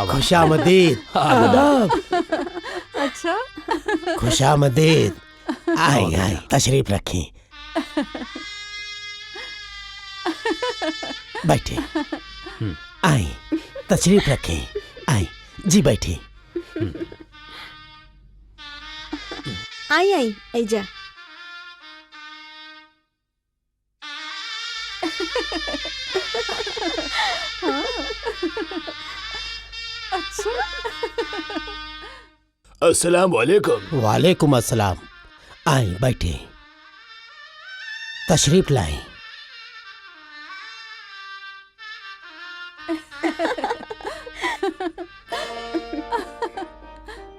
खुशामदीद। आदाब। अच्छा, खुशामदीद। आई आई, तशरीफ रखें, बैठे। आई, तशरीफ रखें। आई जी, बैठे। आई आई ऐजा। अच्छा। अस्सलाम वालेकुम। वालेकुम अस्सलाम। आई, बैठे, तशरीफ लाएं।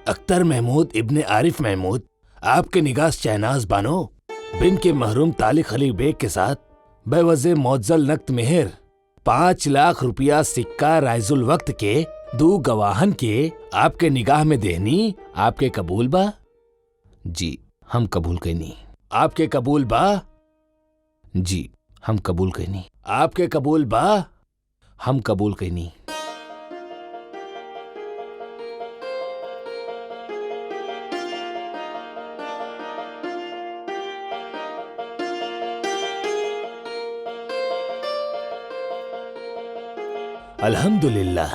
अख्तर महमूद इब्ने आरिफ महमूद आपके निगाह शहनाज बानो बिन के महरूम तालिक अली बेग के साथ बेवज़े मौज़ल नक्त मेहर 5 लाख रुपया सिक्का राइजुल वक्त के 2 गवाहन के आपके निगाह में देहनी आपके कबूल बा? जी हम कबूल कैनी। आपके कबूल बा? जी हम कबूल कैनी। आपके कबूल बा? हम कबूल कैनी। अल्हम्दुलिल्लाह।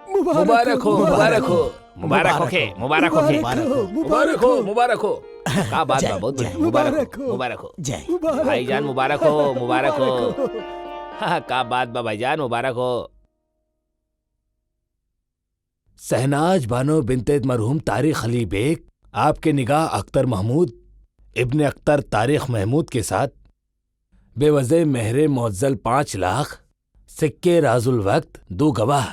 मुबारक हो, मुबारक हो, मुबारक हो के, मुबारक हो के, मुबारक हो, मुबारक हो। क्या बात है, बहुत बढ़िया। मुबारक हो, मुबारक हो। जय भाईजान मुबारक हो, मुबारक हो। हाँ, क्या बात बा भाईजान, मुबारक हो। शहनाज बानो बिनते मरहूम तारिक अली बेग आपके निगाह अख्तर महमूद इब्ने अख्तर तारिक महमूद के साथ बेवज़ह मेहरे मुअज्जल 5 लाख सिक्के राजुल वक्त 2 गवाह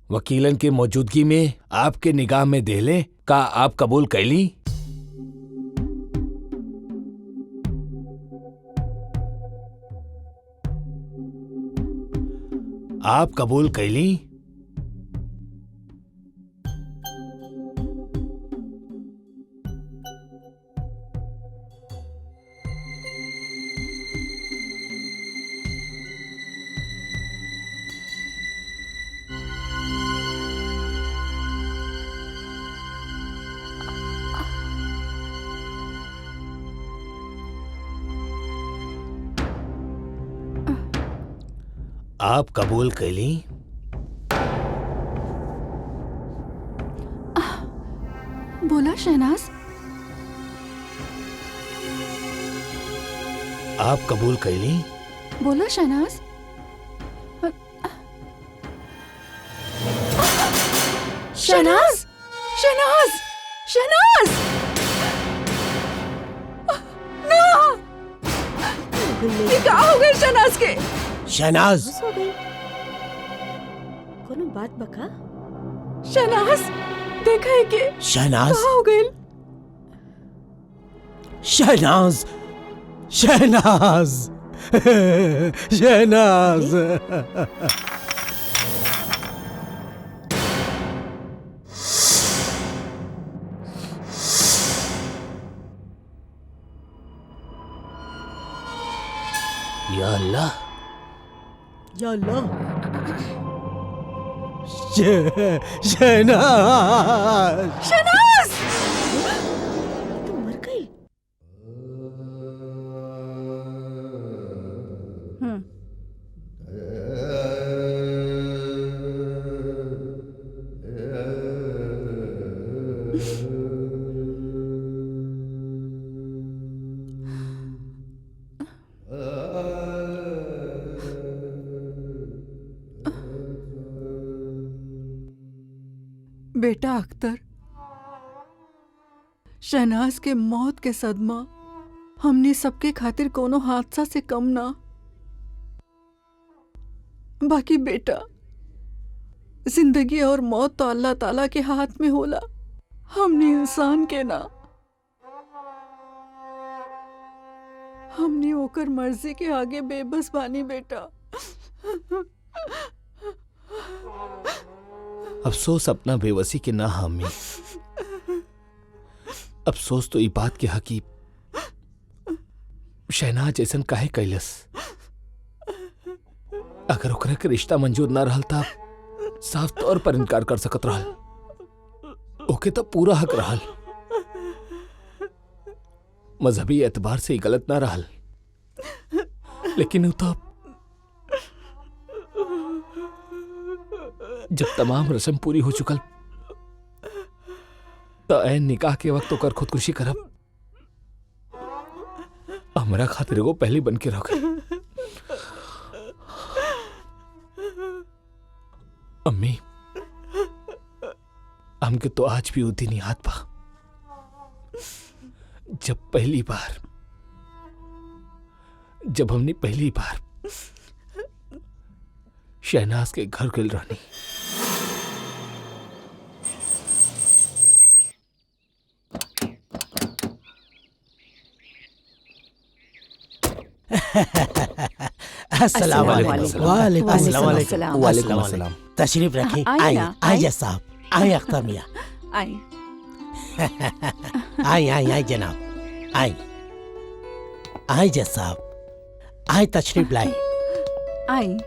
वकीलन की मौजूदगी में आपके निगाह में देले का आप कबूल कैली? आप कबूल कैली? आप कबूल कैली? बोला शहनाज। आप कबूल कैली? बोला शहनाज। शहनाज, शहनाज, शहनाज। ना, ये क्या हो गया शहनाज के? शहनाज। हो गई कोनो बात बका? शहनाज, देखा है कि शहनाज। कहाँ हो गई? शहनाज, शहनाज, शहनाज। या अल्लाह, या अल्लाह। शहनाज। शहनाज। तो मर गई। बेटा अख्तर, शहनाज के मौत के सदमा हमने सबके खातिर कोनो हादसा से कम ना। बाकी बेटा, जिंदगी और मौत तो अल्लाह ताला के हाथ में होला, हमने इंसान के ना। हमने ओकर मर्जी के आगे बेबस बानी बेटा। अफसोस अपना बेवसी के ना हामी। अफसोस तो ई बात के हकी शहनाज ऐसन काहे कैलस। अगर ओकरा के रिश्ता मंजूर ना रहल था साफ तौर पर इनकार कर सकत रहल। ओके तो पूरा हक रहल। मजहबी एतबार से ही गलत ना रहल, लेकिन उ तो जब तमाम रस्म पूरी हो चुकल तो ऐन निकाह के वक्त ओकर खुदकुशी करब हमरा खातिर एगो पहली बन के रह गई। अम्मी, हमके तो आज भी वो दिन याद बा जब हमने पहली बार शहनाज के घर गल रहनी। अस्सलाम वालेकुम। वालेकुम अस्सलाम। वालेकुम अस्सलाम। तशरीफ रखें। आइए आइए ना, आइए साहब, आइए अख्तर मियां, आई आइए आइए आइए जनाब, आइए आइए साहब, आइए तशरीफ लाई। आई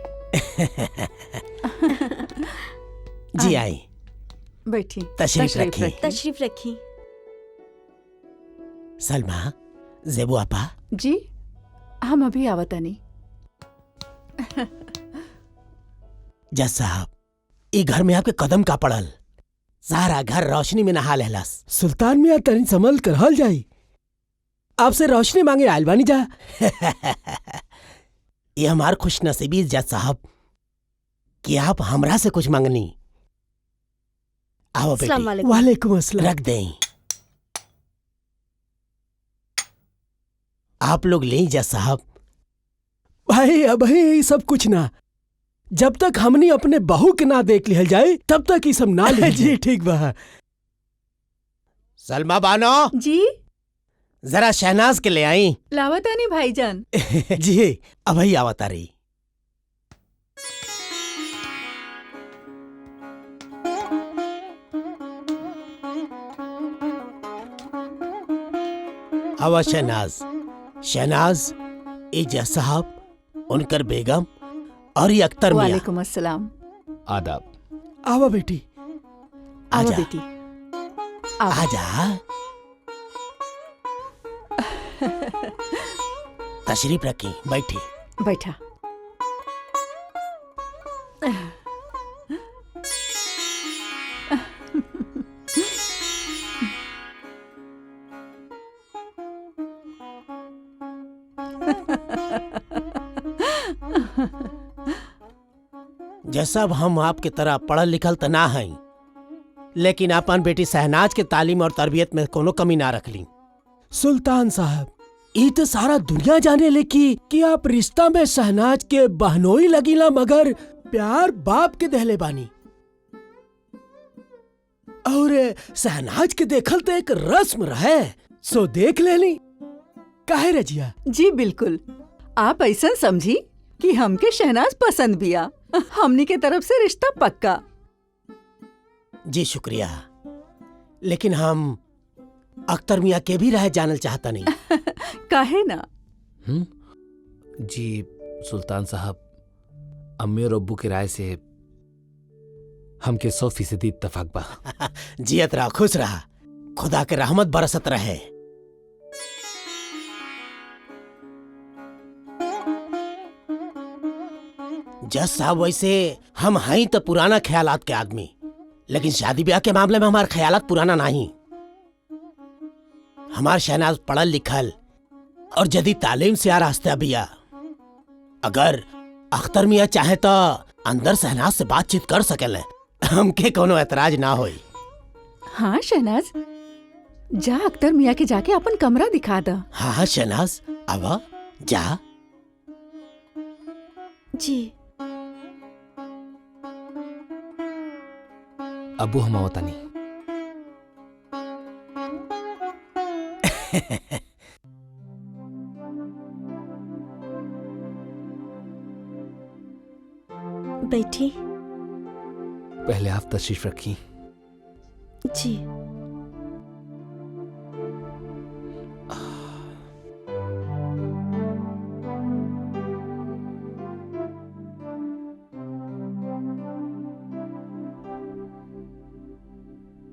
जी आइए, बैठी। तशरीफ रखिए। तशरीफ रखी। सलमा, जेबू आपा, जी हम अभी आवतनी। जज साहब, ई घर में आपके कदम का पड़ल, सारा घर रोशनी में नहा लेहलस। सुल्तान मियां तनी संभल कर हल जाई, आपसे रोशनी मांगे आयल बानी जा। ये हमार खुश नसीबी जज साहब कि आप हमरा से कुछ मांगनी। आओ अस्सलाम बेटी। वालेकुम। वालेकुम अस्सलाम। रख दें। आप लोग ले जज साहब। भाई अब ही सब कुछ ना, जब तक हमनी अपने बहू के ना देख लिहल जाए तब तक ये सब ना ले। जी ठीक बा। सलमा बानो, जी जरा शहनाज के ले आई। लावतानी भाईजान। जी अब ही आवत आ रही। आवा शहनाज। शहनाज, ए जज साहब, उनकर बेगम और ये अख्तर मियां। वालेकुम अस्सलाम। आदाब। आवा बेटी, आओ आजा बेटी, आओ। आजा। तशरीफ रखी, बैठी। बैठा। जैसा अब हम आपके तरह पढ़ल लिखल तो ना हैं, लेकिन अपन बेटी शहनाज के तालीम और तरबियत में कोनो कमी ना रखली। सुल्तान साहब, ई तो सारा दुनिया जाने ले कि आप रिश्ता में शहनाज के बहनोई लगीला, मगर प्यार बाप के दहले बानी। और शहनाज के देखल तो एक रस्म रहे, सो देख लेनी। काहे रजिया? जी बिल्कुल, आप ऐसा समझी कि हमके शहनाज पसंद बिया। हमनी के तरफ से रिश्ता पक्का। जी शुक्रिया, लेकिन हम अख्तर मियां के भी राय जानल चाहता नहीं। काहे ना? जी सुल्तान साहब, अम्मी और अब्बू की राय से हमके 100% इत्तेफाक बा। जियत रहा, खुश रहा, खुदा के रहमत बरसत रहे। जज साहब, वैसे हम हैं तो पुराना ख्यालात के आदमी, लेकिन शादी ब्याह के मामले में हमारे ख्यालात पुराना नहीं। हमार शहनाज पढ़ल लिखल और जदीद तालीम से आ रास्ता बिया। अगर अख्तर मियां चाहे तो अंदर शहनाज से बातचीत कर सकेले, हमके कोनो एतराज ना होई। हाँ शहनाज, जा अख्तर मियां के जाके अपन कमरा दिखा दा। हाँ हाँ शहनाज, अब जा। जी अब्बू हम आवता नहीं। बैठी। पहले आप तशरीफ रखी। जी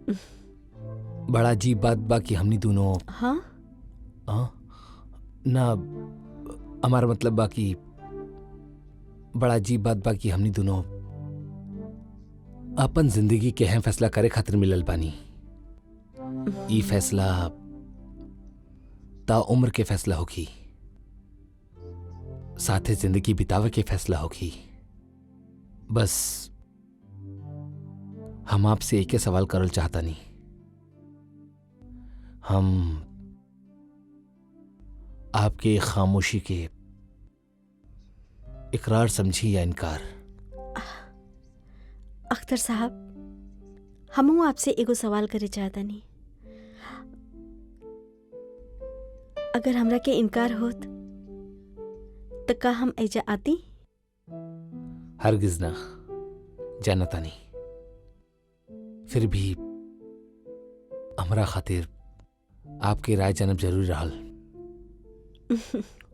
बड़ा अजीब बात बा कि हमनी दोनों हाँ ना, हमारा मतलब बा कि बड़ा अजीब बात बा कि हमनी दोनों अपन जिंदगी के अहम फैसला करे खातिर मिलल बानी। ई फैसला ता उम्र के फैसला होगी, साथे जिंदगी बितावे के फैसला होगी। बस हम आपसे एक ही सवाल करल चाहता नहीं, हम आपके खामोशी के इकरार समझी या इनकार? अख्तर साहब, हमहू आपसे एगो सवाल करे चाहता नहीं। अगर हमरा के इनकार होत तो का हम ऐजा आती? हरगिज ना, जानता नहीं। फिर भी हमरा खातिर आपके राय जानब जरूरी रहल।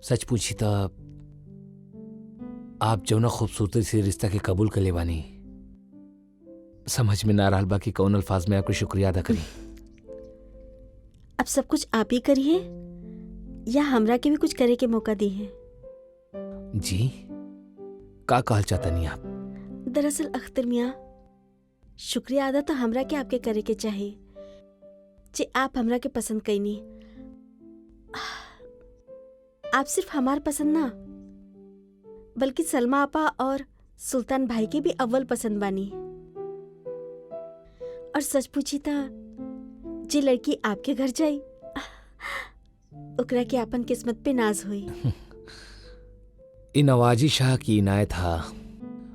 सच पूछी तो आप जौना खूबसूरती से रिश्ता के कबूल कर ले बानी, समझ में ना रहल बा कि कौन अल्फाज में आपको शुक्रिया अदा करी। अब सब कुछ आप ही करिए या हमरा के भी कुछ करे के मौका दी है? जी, का कहल चाहता नहीं आप? दरअसल अख्तर मियाँ, शुक्रिया अदा तो हमरा के आपके करे के चाहे जे आप हमरा के पसंद कईनी। आप सिर्फ हमार पसंद ना बल्कि सलमा आपा और सुल्तान भाई के भी अव्वल पसंद बानी। और सच पूछी था, जे लड़की आपके घर जाई ओकरा के अपन किस्मत पे नाज हुई। इन नवाजी शाह की इनायत था,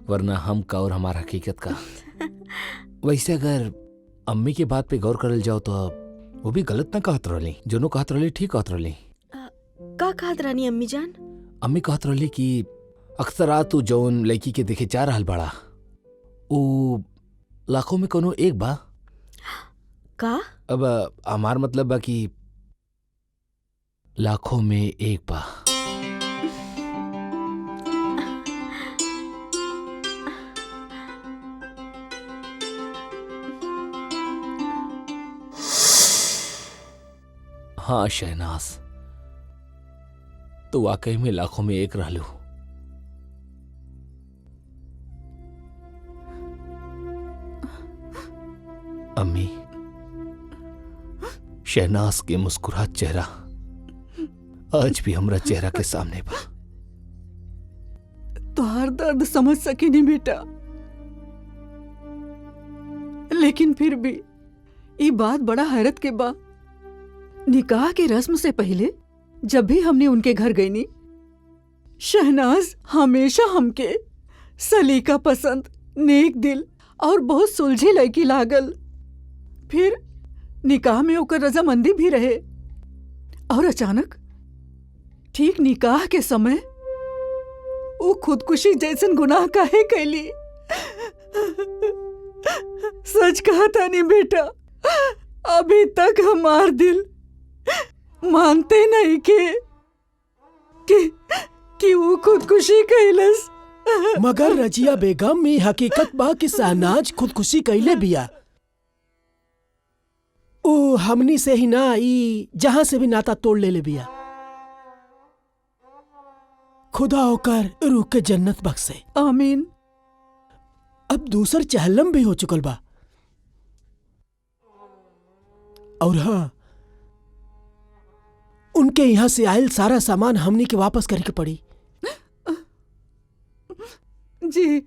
वरना हम का और हमारा हकीकत का। वैसे अगर अम्मी की बात पे गौर करल जाओ तो वो भी गलत ना कहत रहली, जोनो कहत रहली ठीक कहत रहली। का कहत रानी अम्मी जान? अम्मी कहत रहली कि अक्सर आ तू जौन लड़की के देखे जा रहल बड़ा, वो लाखों में कोनो एक बा। का? अब हमार मतलब बा कि लाखों में एक बा। हाँ शहनाज, तो वाकई में लाखों में एक रहलू। अम्मी, शहनाज के मुस्कुरात चेहरा आज भी हमरा चेहरा के सामने बा। तोहार दर्द समझ सकी नहीं बेटा, लेकिन फिर भी ये बात बड़ा हैरत के बा। निकाह के रस्म से पहले जब भी हमने उनके घर गई नी, शहनाज हमेशा हमके सलीका पसंद, नेक दिल और बहुत सुलझी लड़की लागल। फिर निकाह में ओकर रजामंदी भी रहे, और अचानक ठीक निकाह के समय वो खुदकुशी जैसन गुनाह काहे कैली? सच कहा था नहीं बेटा, अभी तक हमार दिल मानते नहीं कि वो खुदकुशी कैलस। मगर रजिया बेगम में हकीकत बा कि शहनाज खुदकुशी कैले बिया। ओ हमनी से ही ना, ई जहां से भी नाता तोड़ ले बिया। खुदा होकर रूह के जन्नत बख्शे। आमीन। अब दूसर चहलम भी हो चुकल बा। और हाँ, उनके यहाँ से आयल सारा सामान हमनी के वापस करे के पड़ी। जी।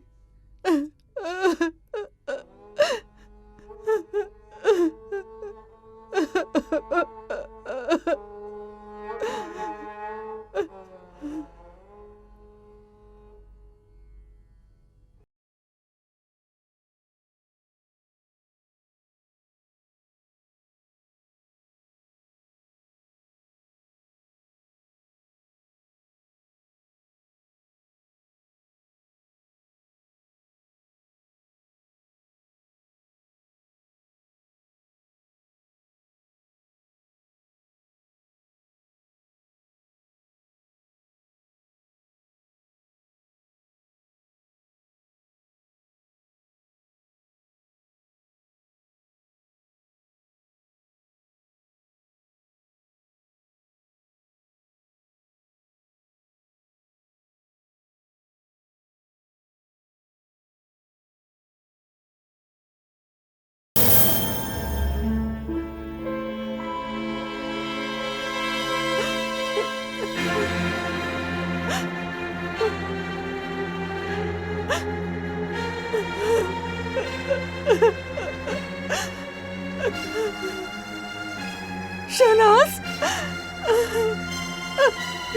शहनाज,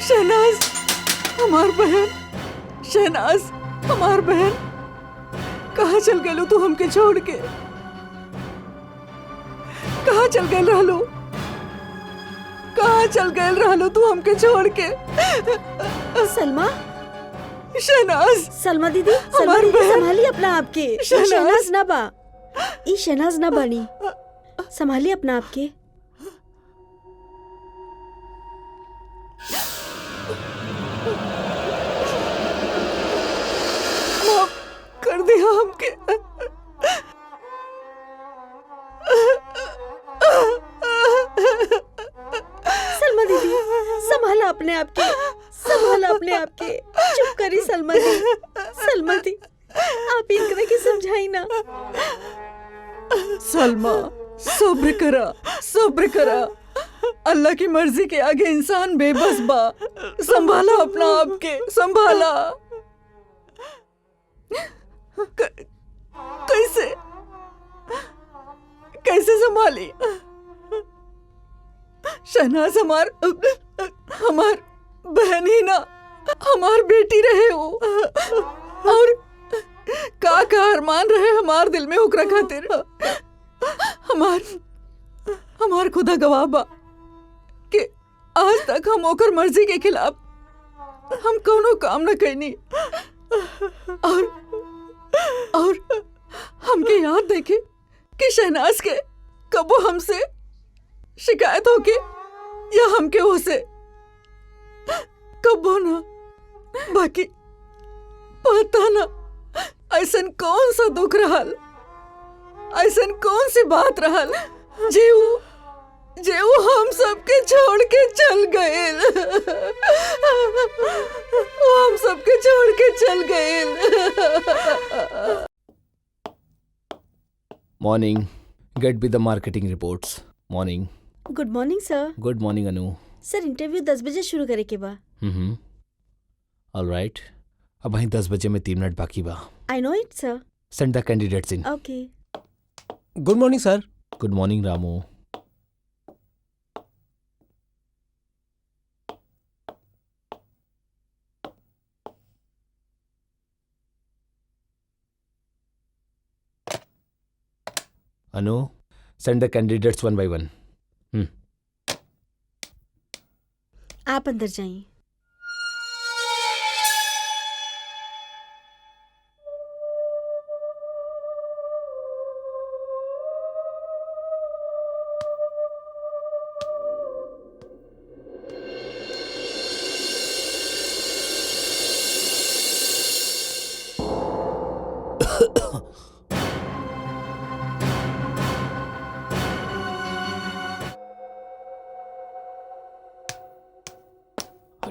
शहनाज, हमार बहन, शहनाज, हमार बहन, कहाँ चल गए तू हमके छोड़ के? कहाँ चल गए रहलो? कहाँ चल गए रहलो तू हमके छोड़ के? सलमा, शहनाज, सलमा दीदी, सलमा हमार दीदी बहन। संभालिए अपना आपके। ई शहनाज। शहनाज ना बा, ई शहनाज ना बनी। संभालिए अपना आपके। माफ कर दिया हमके। सलमा दीदी, संभाला अपने आपके, संभाला अपने आपके। चुप करी सलमा दी, सलमा दी, आप इनकरा के समझाई ना। सलमा, सब्र करा, सब्र करा। अल्लाह की मर्जी के आगे इंसान बेबस बा। संभाला अपना आपके, संभाला। कैसे कैसे संभाली? शहनाज हमार बहन ही ना, हमार बेटी रहे हो। और का अरमान रहे हमार दिल में ओकरा खातिर। हमार खुदा गवाह बा कि आज तक हम ओकर मर्जी के खिलाफ हम कोनो काम न कैनी। और हमके याद देखे कि शहनाज के कबो हमसे शिकायत होके या हमके उसे कबो ना। बाकी पता ना ऐसन कौन सा दुख रहल, ऐसन कौन सी बात रहल जे वो हम सबके छोड़ के चल गए। वो हम सबके छोड़ के चल गए। Morning, get be the marketing reports. Morning. Good morning sir. Good morning Anu. Sir interview 10 बजे शुरू करे के बा। ऑलराइट, अब वहीं 10 बजे में 3 मिनट बाकी बा। I know it sir. Send the candidates in. Okay. Good morning sir. Good morning Ramu. Anu, send the candidates 1 by 1। आप अंदर जाइए।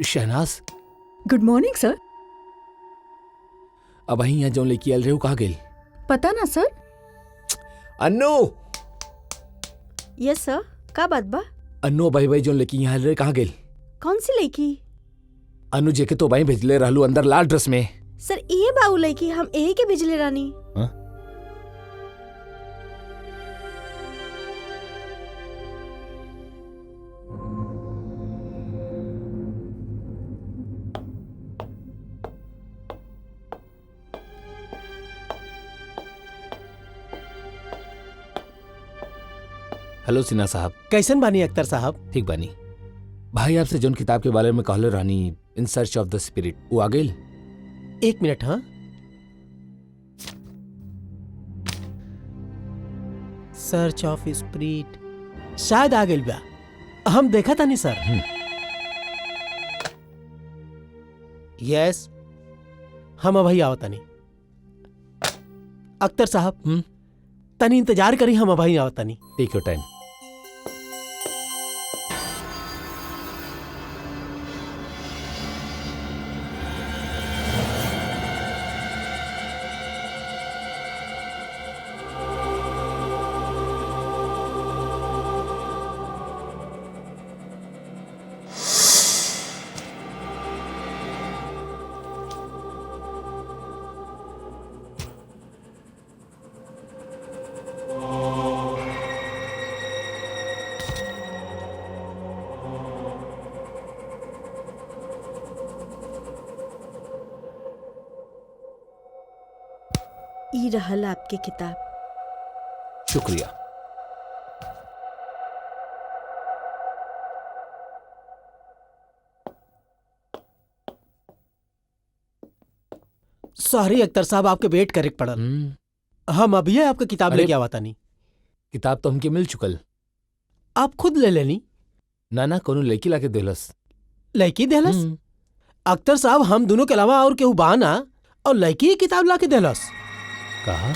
शहनाज, गुड मॉर्निंग सर। अब वहीं यहाँ जो लेके आल रहे हो कहाँ गेल? पता ना सर। अन्नू, यस सर, का बात बा? अन्नू भाई भाई जो लेके यहाँ आल रहे कहाँ गेल? कौन सी लड़की? अनु जे के तो भाई भेजले रहलू अंदर लाल ड्रेस में। सर ये बाऊ लड़की हम यही के भेजले रानी। हाँ? हेलो सिन्हा साहब। कैसन बानी अख्तर साहब? ठीक बानी। भाई आपसे जोन किताब के बारे में कहले रहनी, इन सर्च ऑफ द स्पिरिट, वो आ गई? 1 मिनट। हाँ, सर्च ऑफ स्पिरिट शायद आ गई बा। हम देखा था नहीं सर। यस, हम अभी आओ तनी। अख्तर साहब तनी इंतजार करी, हम अभी आओ तनी। Take your time. ई रहल आपके किताब। शुक्रिया। सॉरी अख्तर साहब, आपके वेट करे पड़ल। हम अभी आपका किताब अरे- लेके आवा तानी। किताब तो हमके मिल चुकल। आप खुद ले लेनी। ना कोनो लड़की लाके देलस। लड़की देलस? अख्तर साहब, हम दोनों के अलावा और केहू बा ना, और लड़की ही किताब लाके देलस। कहा?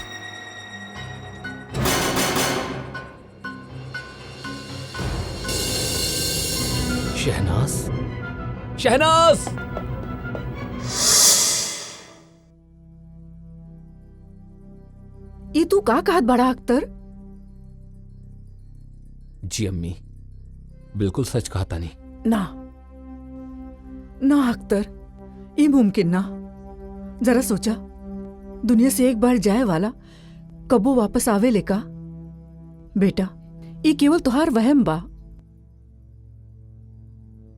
शहनाज, शहनाज! ये तू का कहत बड़ा अख्तर? जी अम्मी, बिल्कुल सच कहा तानी। ना ना अख्तर, ये मुमकिन ना। जरा सोचा, दुनिया से एक बार जाए वाला कबो वापस आवे लेका? बेटा, ये केवल तुहार वहम बा।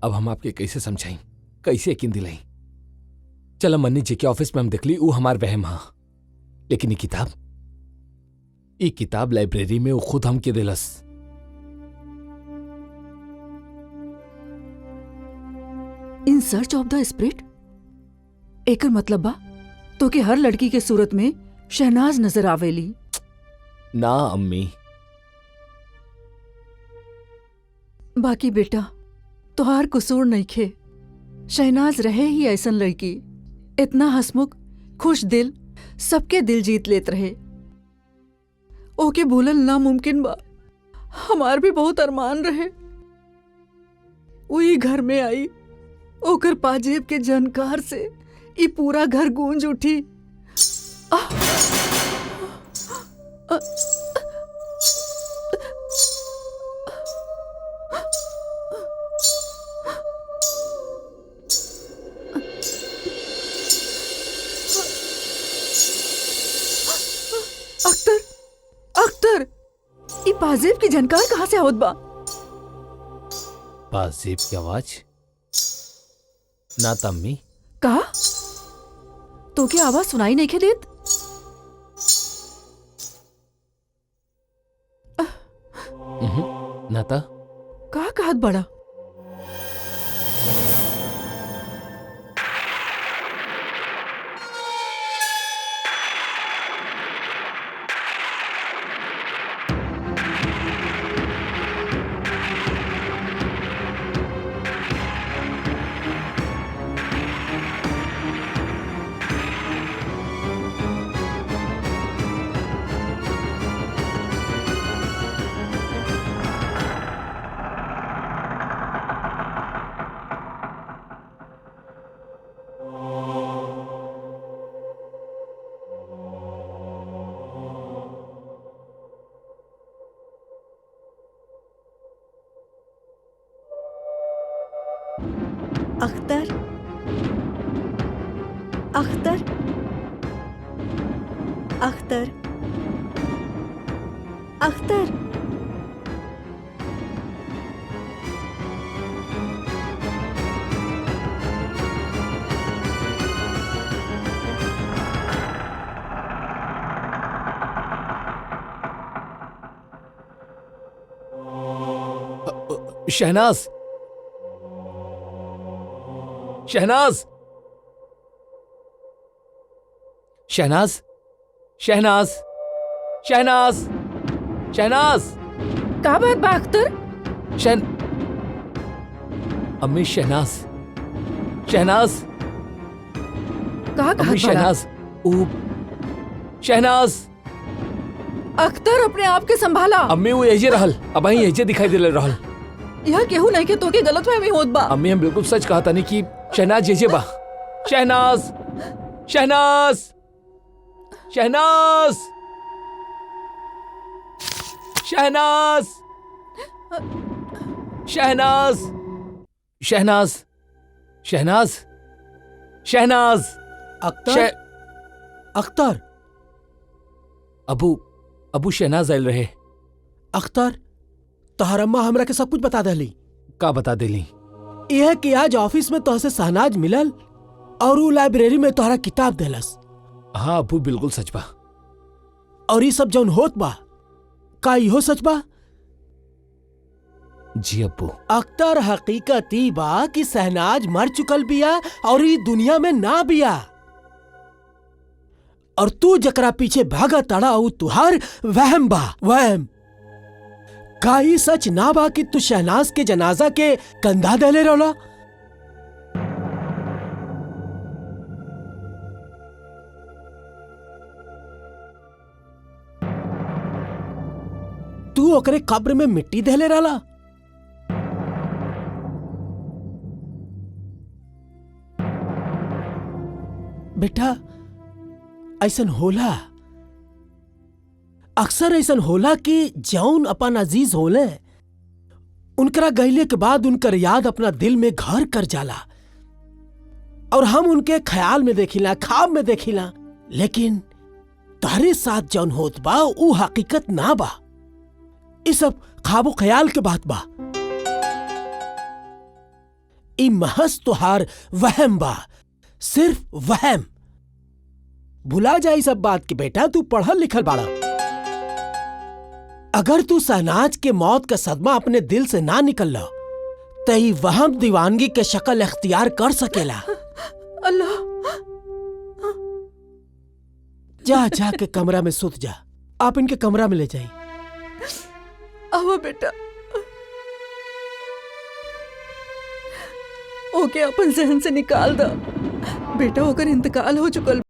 अब हम आपके कैसे समझाई, कैसे यकीन दिलाई? चला मन्नी जी के ऑफिस में हम देख ली, वो हमार वहम हा। लेकिन ये किताब लाइब्रेरी में वो खुद हमके दिलस। In search of the spirit? एकर मतलब बा तो कि हर लड़की के सूरत में शहनाज नजर आवेली। ना अम्मी, बाकी बेटा, तुहार कसूर नइखे। शहनाज रहे ही ऐसन लड़की, इतना हंसमुख, खुश दिल, सबके दिल जीत लेत रहे। ओके भूलल नामुमकिन बा। हमार भी बहुत अरमान रहे। वही घर में आई, ओकर पाजेब के झनकार से ई पूरा घर गूंज उठी। अख्तर, अख्तर, ई पाजेब की झनकार कहाँ से आवत बा? पाजेब की आवाज? ना तम्मी। का? तो क्या आवाज सुनाई नहीं देत? ना ता। का कहत बड़ा? अख्तर, अख्तर, अख्तर, अख्तर। शहनाज, शहनाज, शहनाज, शहनाज, शहनाज, शहनाज। का बात बा अख्तर? अम्मी, शहनाज, शहनाज, का अम्मी, कहत बड़ा? शहनाज, शहनाज। अख्तर, अपने आप के संभाला। अम्मी, वो यही रहल, अब यही यही दिखाई दे रहल। यह केहू नहीं के तो के गलतफहमी होत बा। अम्मी, हम बिल्कुल सच कहा था नहीं कि शहनाज ये बा। शहनाज, शहनाज, शहनाज, शहनाज, शहनाज, शहनाज, शहनाज, शहनाज। अख्तर, अख्तर, अबू शहनाज आयल रहे। अख्तर, तोहर अम्मा हमरा के सब कुछ बता दली। का बता देली? यह कि आज ऑफिस में तोहसे शहनाज मिलल और वो लाइब्रेरी में तोहरा किताब देलस। हाँ अबू, बिल्कुल सच बा। और ये सब जौन होत बा का इहो सच बा? जी अब्बू। अख्तर हकीकत ई बा कि शहनाज मर चुकल बिया और ई दुनिया में ना बिया, और तू जकरा पीछे भागा तड़ा ऊ तुहार वहम बा, वहम। का ई सच ना बा कि तू शहनाज के जनाजा के कंधा देले रहला? तू ओकरे कब्र में मिट्टी देले रहला? बेटा ऐसन होला, अक्सर ऐसन होला कि जौन अपन अजीज होले उनकरा गईले के बाद उनकर याद अपना दिल में घर कर जाला, और हम उनके ख्याल में देखिला, ख्वाब में देखिला, लेकिन तारे साथ जौन होत बा ऊ हकीकत ना बा। ई सब ख्वाबो ख्याल के बात बा। ई महज तुहार वहम बा, सिर्फ वहम। भुला जाई सब बात की बेटा, तू पढ़ल लिखल बाड़ा। अगर तू शहनाज के मौत का सदमा अपने दिल से ना निकल तो ई वहम दीवानगी के शक्ल इख्तियार कर सकेला। अल्लाह, जा जा के कमरा में सुत जा। आप इनके कमरा में ले जाइए। आओ बेटा, ओके अपन जहन से निकाल दो। बेटा होकर इंतकाल हो चुकल।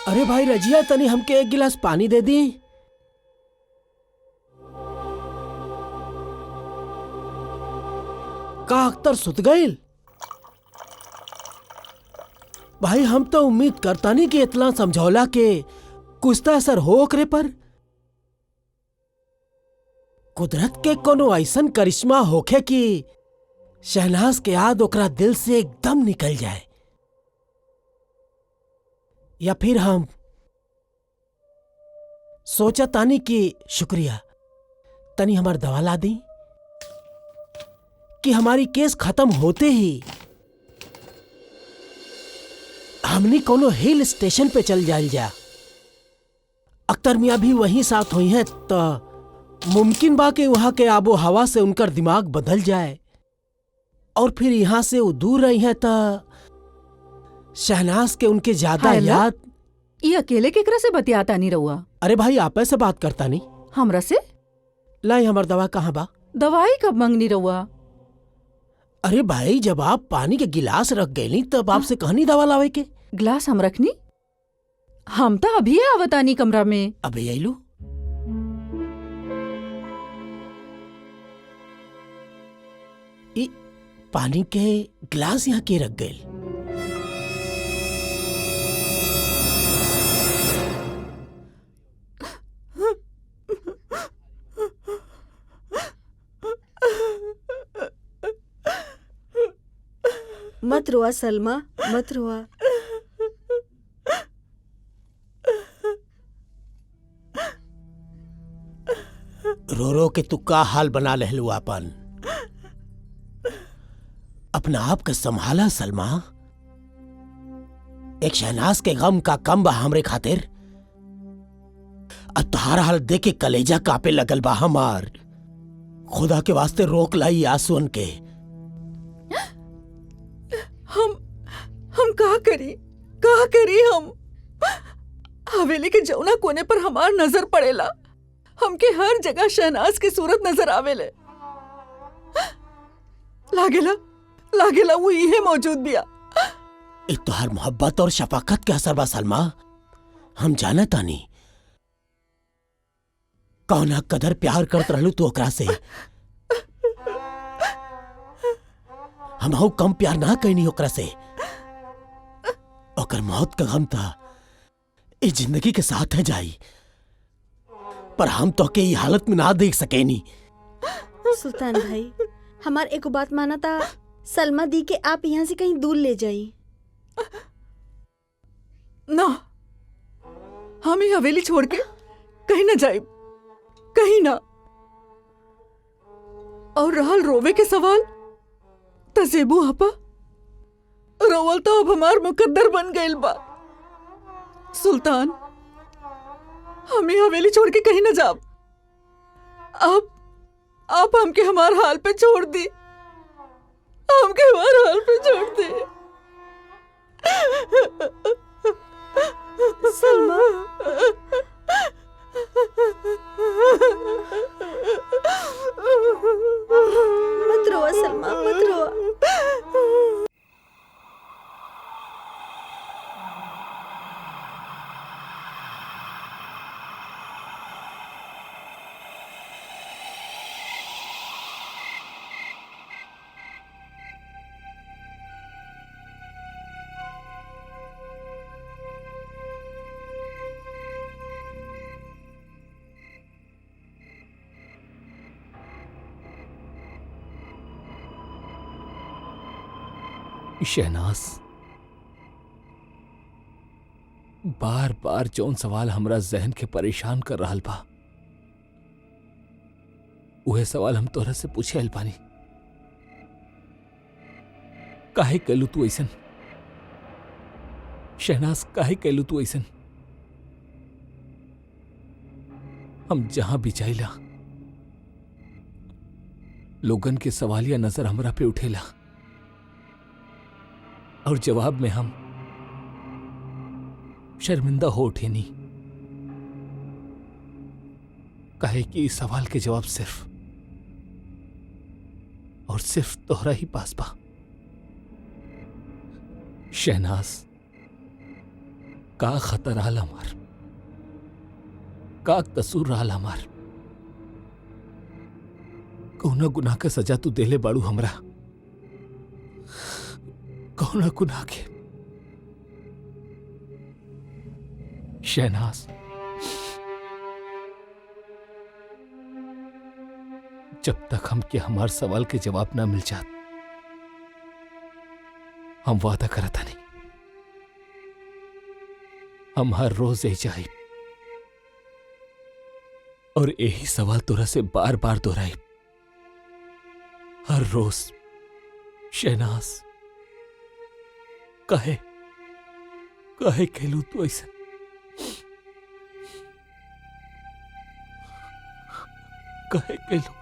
अरे भाई रजिया, तनी हमके एक गिलास पानी दे दी। का अख्तर सुत गईल? भाई हम तो उम्मीद करता नहीं कि इतना समझौला के कुछ तो असर हो ओकरे पर। कुदरत के कोनो ऐसन करिश्मा होखे कि शहनाज के याद ओकरा दिल से एकदम निकल जाए, या फिर हम सोचा तानी कि शुक्रिया तनी हमार दवा ला दी कि हमारी केस खत्म होते ही हमनी कोनो हिल स्टेशन पे चल जाइल जा। अख्तर मियाँ भी वहीं साथ हुई हैं तो मुमकिन बा कि वहां के आबो हवा से उनका दिमाग बदल जाए, और फिर यहां से वो दूर रही हैं तो शहनाज के उनके ज्यादा याद। ये अकेले केकरा से बतियाता नहीं रहुआ? अरे भाई आप ऐसे बात करता नहीं। हमरा से लाई हमार दवा कहाँ बा? दवाई कब मांगनी रहुआ? अरे भाई जब आप पानी के गिलास रख गए तब आपसे कहनी दवा लावे के। ग्लास हम रखनी? हम तो अभी आवतानी कमरा में। अबे आइलू। पानी के गिलास यहाँ के रख गए? मत रोआ सलमा, मत रोआ। रो रो के तू का हाल बना लहलू आपन। अपना आप के संभाला सलमा। एक शहनाज के गम का कम बा हमरे खातिर। अब तुहार हाल देख के कलेजा कापे लगल बा हमार। खुदा के वास्ते रोक लाई आंसुअन के। हम का करी हम। हवेली के जौना कोने पर हमार नजर पड़ेला, हमके हर जगह शहनाज की सूरत नजर आवेले। लागेला वो इहे मौजूद बिया। इ तोहार मोहब्बत और शफाकत के असर बा सलमा। हम जाने तानी कौना कदर प्यार करत रहलू तू ओकरा से। हम कम प्यार ना कैनी ओकरा से। ओकर मौत का गम था इस जिंदगी के साथ है जाई, पर हम तो के हालत में ना देख सकेनी। सुल्तान भाई, हमार एको बात माना था, सलमा दी के आप यहाँ से कहीं दूर ले जाई। ना, हम ही हवेली छोड़ के कहीं ना जाए, कहीं ना। और रहल रोवे के सवाल, तसेबू आपा, रोवल तो अब हमार मुकद्दर बन गइल बा। सुल्तान, हम ही हवेली छोड़ के कहीं ना जाब। आप हमके हमार हाल पे छोड़ दी, हमके हमार हाल पे छोड़ दी। सलमा, मत रोआ सलमा, मत रोआ। शहनाज, बार बार जौन सवाल हमरा जहन के परेशान कर रहल बा, उहे सवाल हम तोहरा से पूछे आइल बानी। काहे कैलू तू ऐसन? शहनाज, काहे कैलू तू ऐसन? हम जहां भी जाइला, लोगन के सवालिया नजर हमरा पे उठेला, और जवाब में हम शर्मिंदा हो उठे नहीं। काहे कि इस सवाल के जवाब सिर्फ और सिर्फ तोहरा ही पास बा। शहनाज, का खतर रहल हमार, का कसूर रहल हमार? कौना गुनाह के सजा तू देले बाड़ू हमरा? कौना गुनाह के? शहनाज, जब तक हमके हमार सवाल के जवाब ना मिल जात, हम वादा करता नहीं, हम हर रोज यही चाहे और यही सवाल तोरा से बार बार दोहराई, हर रोज। शहनाज, काहे कहलू तू ऐसा? काहे कहलू?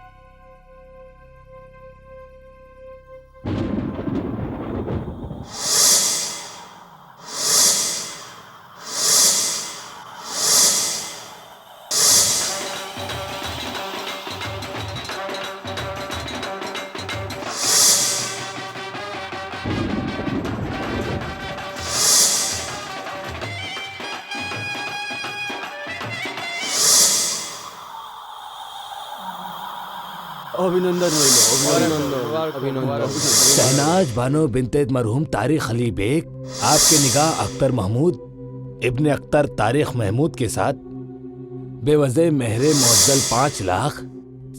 शहनाज बानो बिनते मरहूम तारिक अली बेग आपके निगाह अख्तर महमूद इब्ने अख्तर तारिक महमूद के साथ बेवजह मेहरे मुअज्जल 5 लाख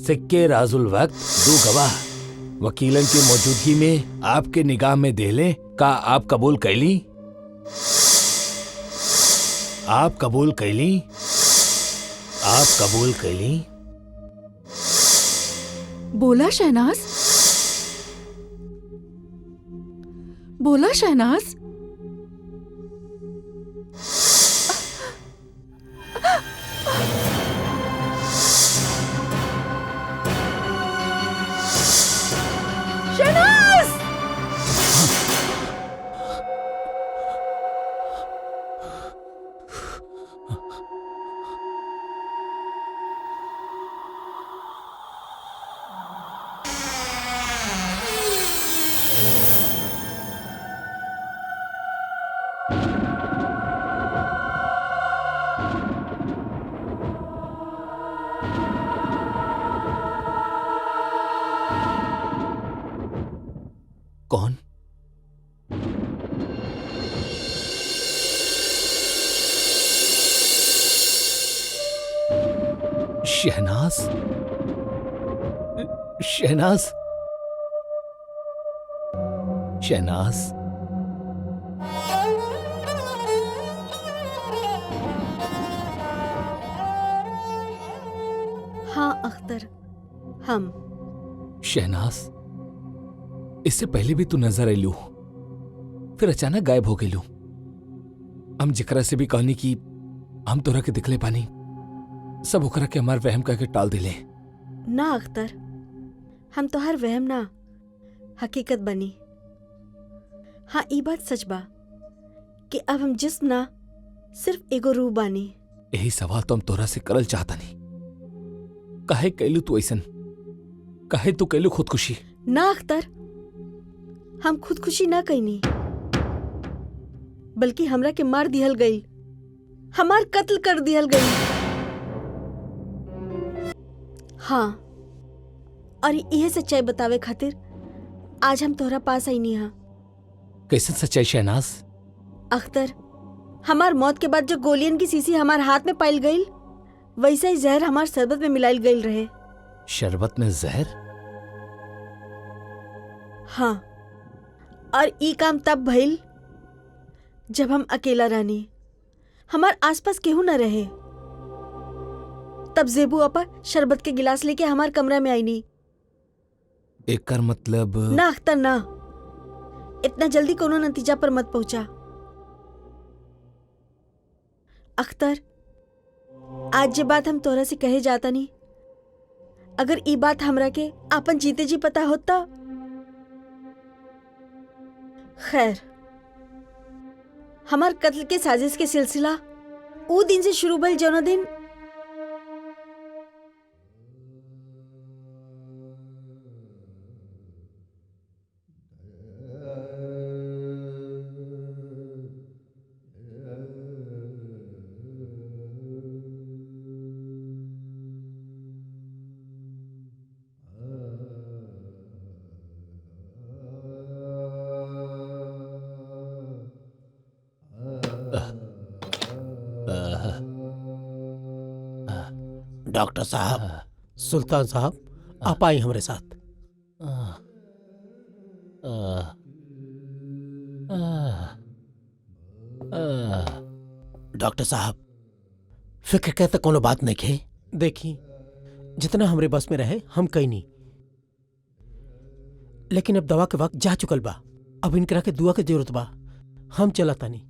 सिक्के राजुल वक्त 2 गवाह वकीलन की मौजूदगी में आपके निगाह में देले का आप कबूल कैली? आप कबूल कैली? आप कबूल कैली? बोला शहनाज, बोला शहनाज। शहनाज! कौन? शहनाज? शहनाज? शहनाज? हाँ अख्तर, हम। शहनाज, इससे पहले भी तू नजर आयलू, फिर अचानक गायब हो गयलू। हम जिकरा से भी कहनी की हम तोरा के दिखले पानी, सब ओकरा के हमार वहम कह के टाल दिले। ना अख्तर, हम तो हर वहम ना हकीकत बनी। हाँ ई बात सच बा कि अब हम जिस्म ना सिर्फ एगो रूह बानी। यही सवाल तो हम तोरा से करल चाहता नहीं, काहे कैलू तू ऐसन? काहे तू कैलू खुदकुशी? ना अख्तर, हम खुदकुशी ना कईनी, बल्कि हमरा के मार दिहल गई, हमार कत्ल कर दिहल गई। हाँ, और यह सच्चाई बतावे खातिर आज हम तोहरा पास आई नहीं। हाँ कैसन सच्चाई शहनाज? अख्तर, हमार मौत के बाद जो गोलियन की शीशी हमार हाथ में पाइल गई, वैसा ही जहर हमार शरबत में मिलाइल गई रहे। शरबत में जहर? हाँ, और ई काम तब भइल जब हम अकेला रहनी, हमार आसपास केहू न रहे। तब जेबू अपा शरबत के गिलास लेके हमार कमरा में आई नी। एकर मतलब? ना अख्तर ना, इतना जल्दी कोनो नतीजा पर मत पहुंचा। अख्तर, आज जे बात हम तोरा से कहे जाता नहीं, अगर ई बात हमरा के आपन जीते जी पता होता। खैर, हमार कत्ल के साजिश के सिलसिला ऊ दिन से शुरू भइल जौना दिन डॉक्टर साहब, सुल्तान साहब, आप आई हमारे साथ। डॉक्टर साहब, फिक्र कहते कोनो बात नहीं खे। देखी, जितना हमरे बस में रहे हम कहीं नहीं, लेकिन अब दवा के वक्त जा चुकल बा। अब इनकरा के दुआ के जरूरत बा। हम चला तानी।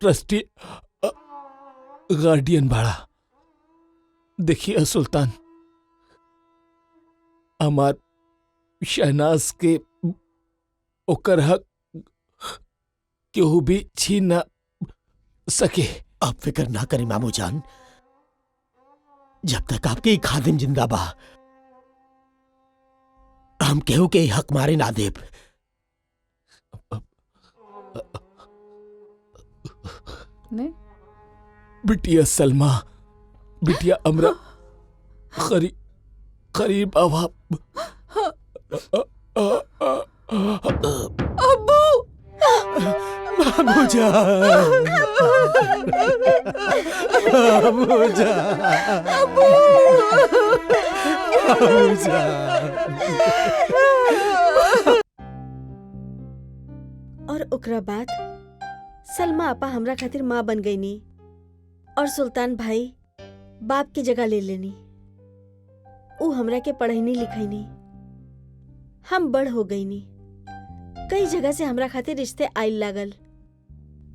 ट्रस्टी गार्डियन बाड़ा। देखिए सुल्तान, हमार शहनाज के ओकर हक केहू भी छीन ना सके। आप फिक्र ना करें मामू जान, जब तक आपके खादिम जिंदा बा हम केहू के हक मारे ना देब। ने बिटिया सलमा, बिटिया अमरा करीब आवा। अब्बू, मामू जान, मामू जान, मामू जान। और ओकरा बाद सलमा आपा हमरा खातिर माँ बन गई नी और सुल्तान भाई बाप की जगह ले लेनी। ऊ हमरा के पढ़ैनी लिखैनी, हम बड़ हो गई नी। कई जगह से हमरा खातिर रिश्ते आइल लागल,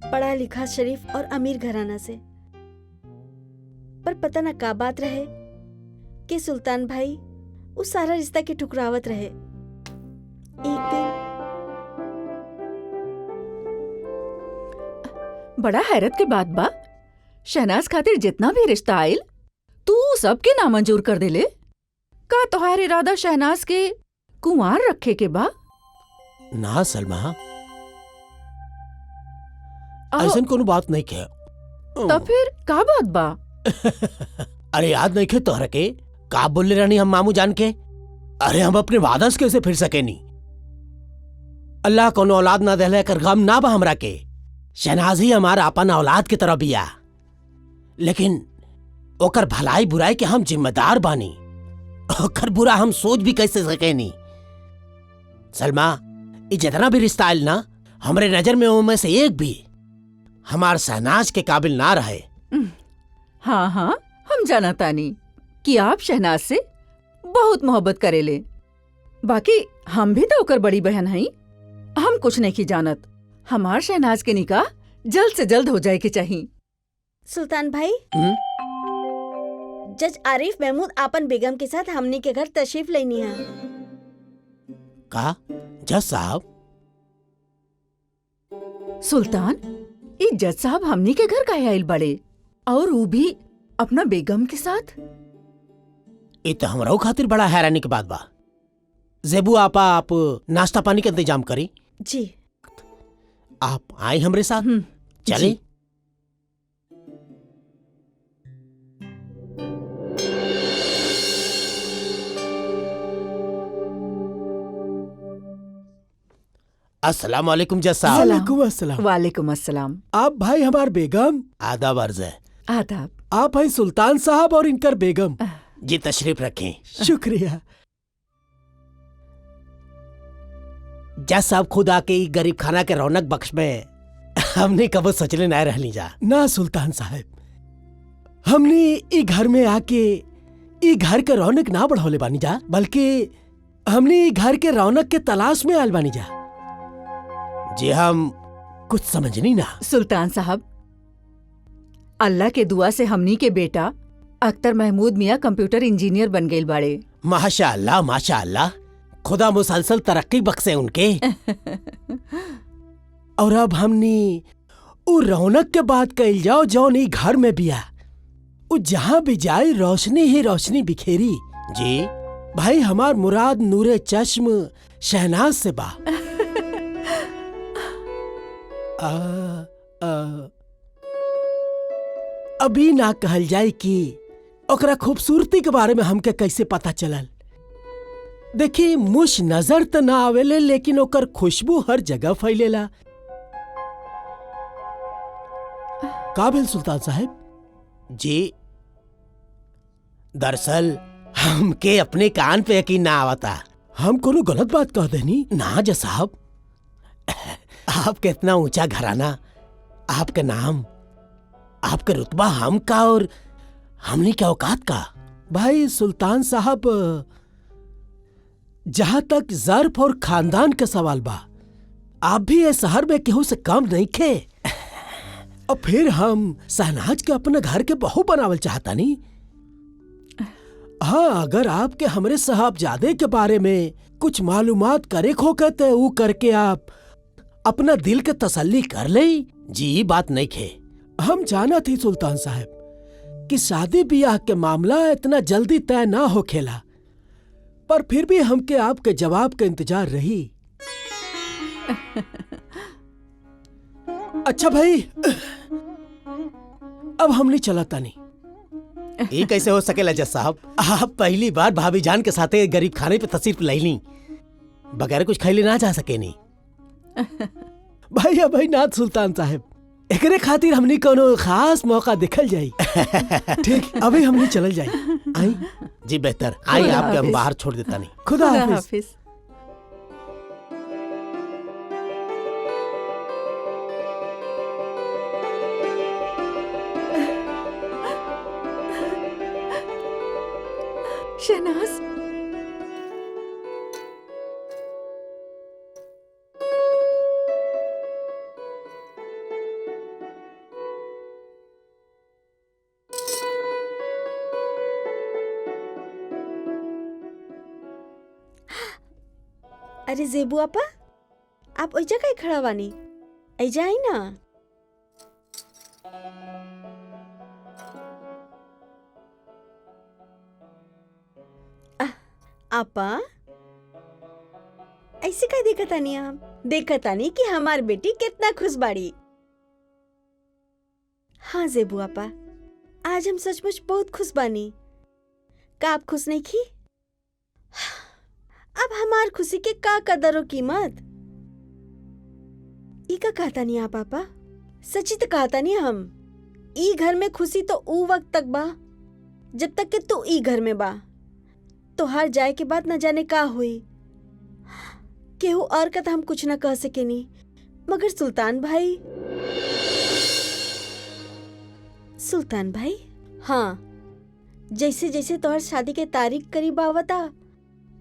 पढ़ा लिखा शरीफ और अमीर घराना से। पर पता ना का बात रहे कि सुल्तान भाई उस सारा रिश्ता के ठुकरावत रहे। एक दिन बड़ा हैरत के बात बा, शहनाज खातिर जितना भी रिश्ता आयल तू सबके नामंजूर कर देले। का तोहार इरादा शहनाज के कुंवार रखे के बा? ना सलमा, आओ, ऐसन कोनो बात नहीं है। तो फिर का बात बा? अरे याद नहीं खे तोहरा के का बोले रानी हम मामू जान के? अरे हम अपने वादा से कैसे फिर सके नी? अल्लाह कोनो औलाद ना देले कर गम ना बा हमरा के। शहनाज ही हमारा अपन औलाद की तरह बिया, लेकिन ओकर भलाई बुराई के हम जिम्मेदार बानी। ओकर बुरा हम सोच भी कैसे सके नी? सलमा, ये जितना भी रिश्ता आयल ना, हमरे नजर में उनमें से एक भी हमार शहनाज के काबिल ना रहे। हाँ हाँ, हम जाना तानी कि आप शहनाज से बहुत मोहब्बत करेले। बाकी हम भी तो ओकर बड़ी बहन हई, हम कुछ नहीं की जानत। हमार शहनाज के निकाह जल्द से जल्द हो जाए के चाहिए। सुल्तान भाई, जज आरिफ महमूद आपन बेगम के साथ हमनी के घर तशरीफ लेनी है। का जज साहब? सुल्तान, ई जज साहब हमनी के घर काहे आइल बड़े, और वो भी अपना बेगम के साथ? ये तो हमरा खातिर बड़ा हैरानी की बात बा। जेबू आपा, आप नाश्ता पानी का इंतजाम करी। जी। आप आए हमरे साथ, चले। जी। अस्सलाम वालेकुम जज साहब। वालेकुम अस्सलाम। वालेकुम अस्सलाम। आप भाई हमार बेगम? आदाब अर्ज है। आदाब। आप हैं सुल्तान साहब और इनकर बेगम। जी तशरीफ रखें। शुक्रिया। जज साहब खुद आके ई गरीब खाना के रौनक बख्श में हमने कबो सचले ना रहली जा। ना सुल्तान साहब, हमने ई घर में आके ई घर के रौनक ना बढ़ौले बानी जा, बल्कि हमने ई घर के रौनक के तलाश में आयल बानी जा। जी हम कुछ समझनी ना। सुल्तान साहब, अल्लाह के दुआ से हमनी के बेटा अख्तर महमूद मियाँ कंप्यूटर इंजीनियर बन गए बाड़े। माशा अल्लाह, माशा अल्लाह, खुदा मुसलसल तरक्की बख्शे उनके। और अब हमनी उ रौनक के बात कइल जाओ जौन ई घर में बिया। उ जहाँ भी जाए रोशनी ही रोशनी बिखेरी। जी भाई, हमार मुराद नूरे चश्म शहनाज से बा। अभी ना कहल जाए कि ओकरा खूबसूरती के बारे में हमके कैसे पता चलल। देखी, मुश नजर त ना आवेले, लेकिन ओकर खुशबू हर जगह फैलेला। का भेल सुल्तान साहब? जी दरअसल हमके अपने कान पे यकीन ना आवता। हम कोनो गलत बात कह देनी? ना जज साहब, आपके इतना ऊंचा घराना, आपका नाम, आपका रुतबा हम का और हमनी क्या औकात का। भाई सुल्तान साहब, जहां तक ज़र्फ और खानदान का सवाल बा, आप भी ये शहर में केहू से कम नहीं खे। और फिर हम शहनाज के अपने घर के बहू बनावल चाहता नहीं। हाँ, अगर आपके हमरे साहबजादे के बारे में कुछ मालूमात करे खोके तो वो करके आप अपना दिल के तसल्ली कर ले। जी बात नहीं खे। हम जाना थी सुल्तान साहब कि शादी ब्याह के मामला इतना जल्दी तय ना हो खेला, पर फिर भी हमके आपके जवाब का इंतजार रही। अच्छा भाई, अब हम नहीं चलाता नहीं। ये कैसे हो सकेला जज साहब? आप पहली बार भाभी जान के साथे गरीब खाने पे तशरीफ लैली, बगैर कुछ खैले ना जा सके नहीं। भाई नाथ सुल्तान साहब, एकरे खातिर हमनी कोनो खास मौका दिखल जाई। ठीक, अभी हमनी चल जाई। आई जी, बेहतर आई, आपके हम बाहर छोड़ देता नहीं। खुदा हाफिज। शहनाज, अरे जेबू आपा, आप ओइजा काहे खड़ा बानी? ऐजा आई ना। आपा ऐसे का देखतानी? आप देखतानी कि हमार बेटी कितना खुश बाड़ी। हाँ जेबू आपा, आज हम सचमुच बहुत खुश बानी। का आप खुश नहीं की? अब हमार खुशी के का कदर और कीमत? ई का कहता नहीं आप पापा? सच्ची तो कहता नहीं हम। ई घर में खुशी तो ऊ वक्त तक बा जब तक कि तू ई घर में बा। तो हर जाए के बाद न जाने का हुई। केहू और का तो हम कुछ ना कह सके नहीं, मगर सुल्तान भाई। सुल्तान भाई, हाँ, जैसे जैसे तोहर शादी के तारीख करीब आवता,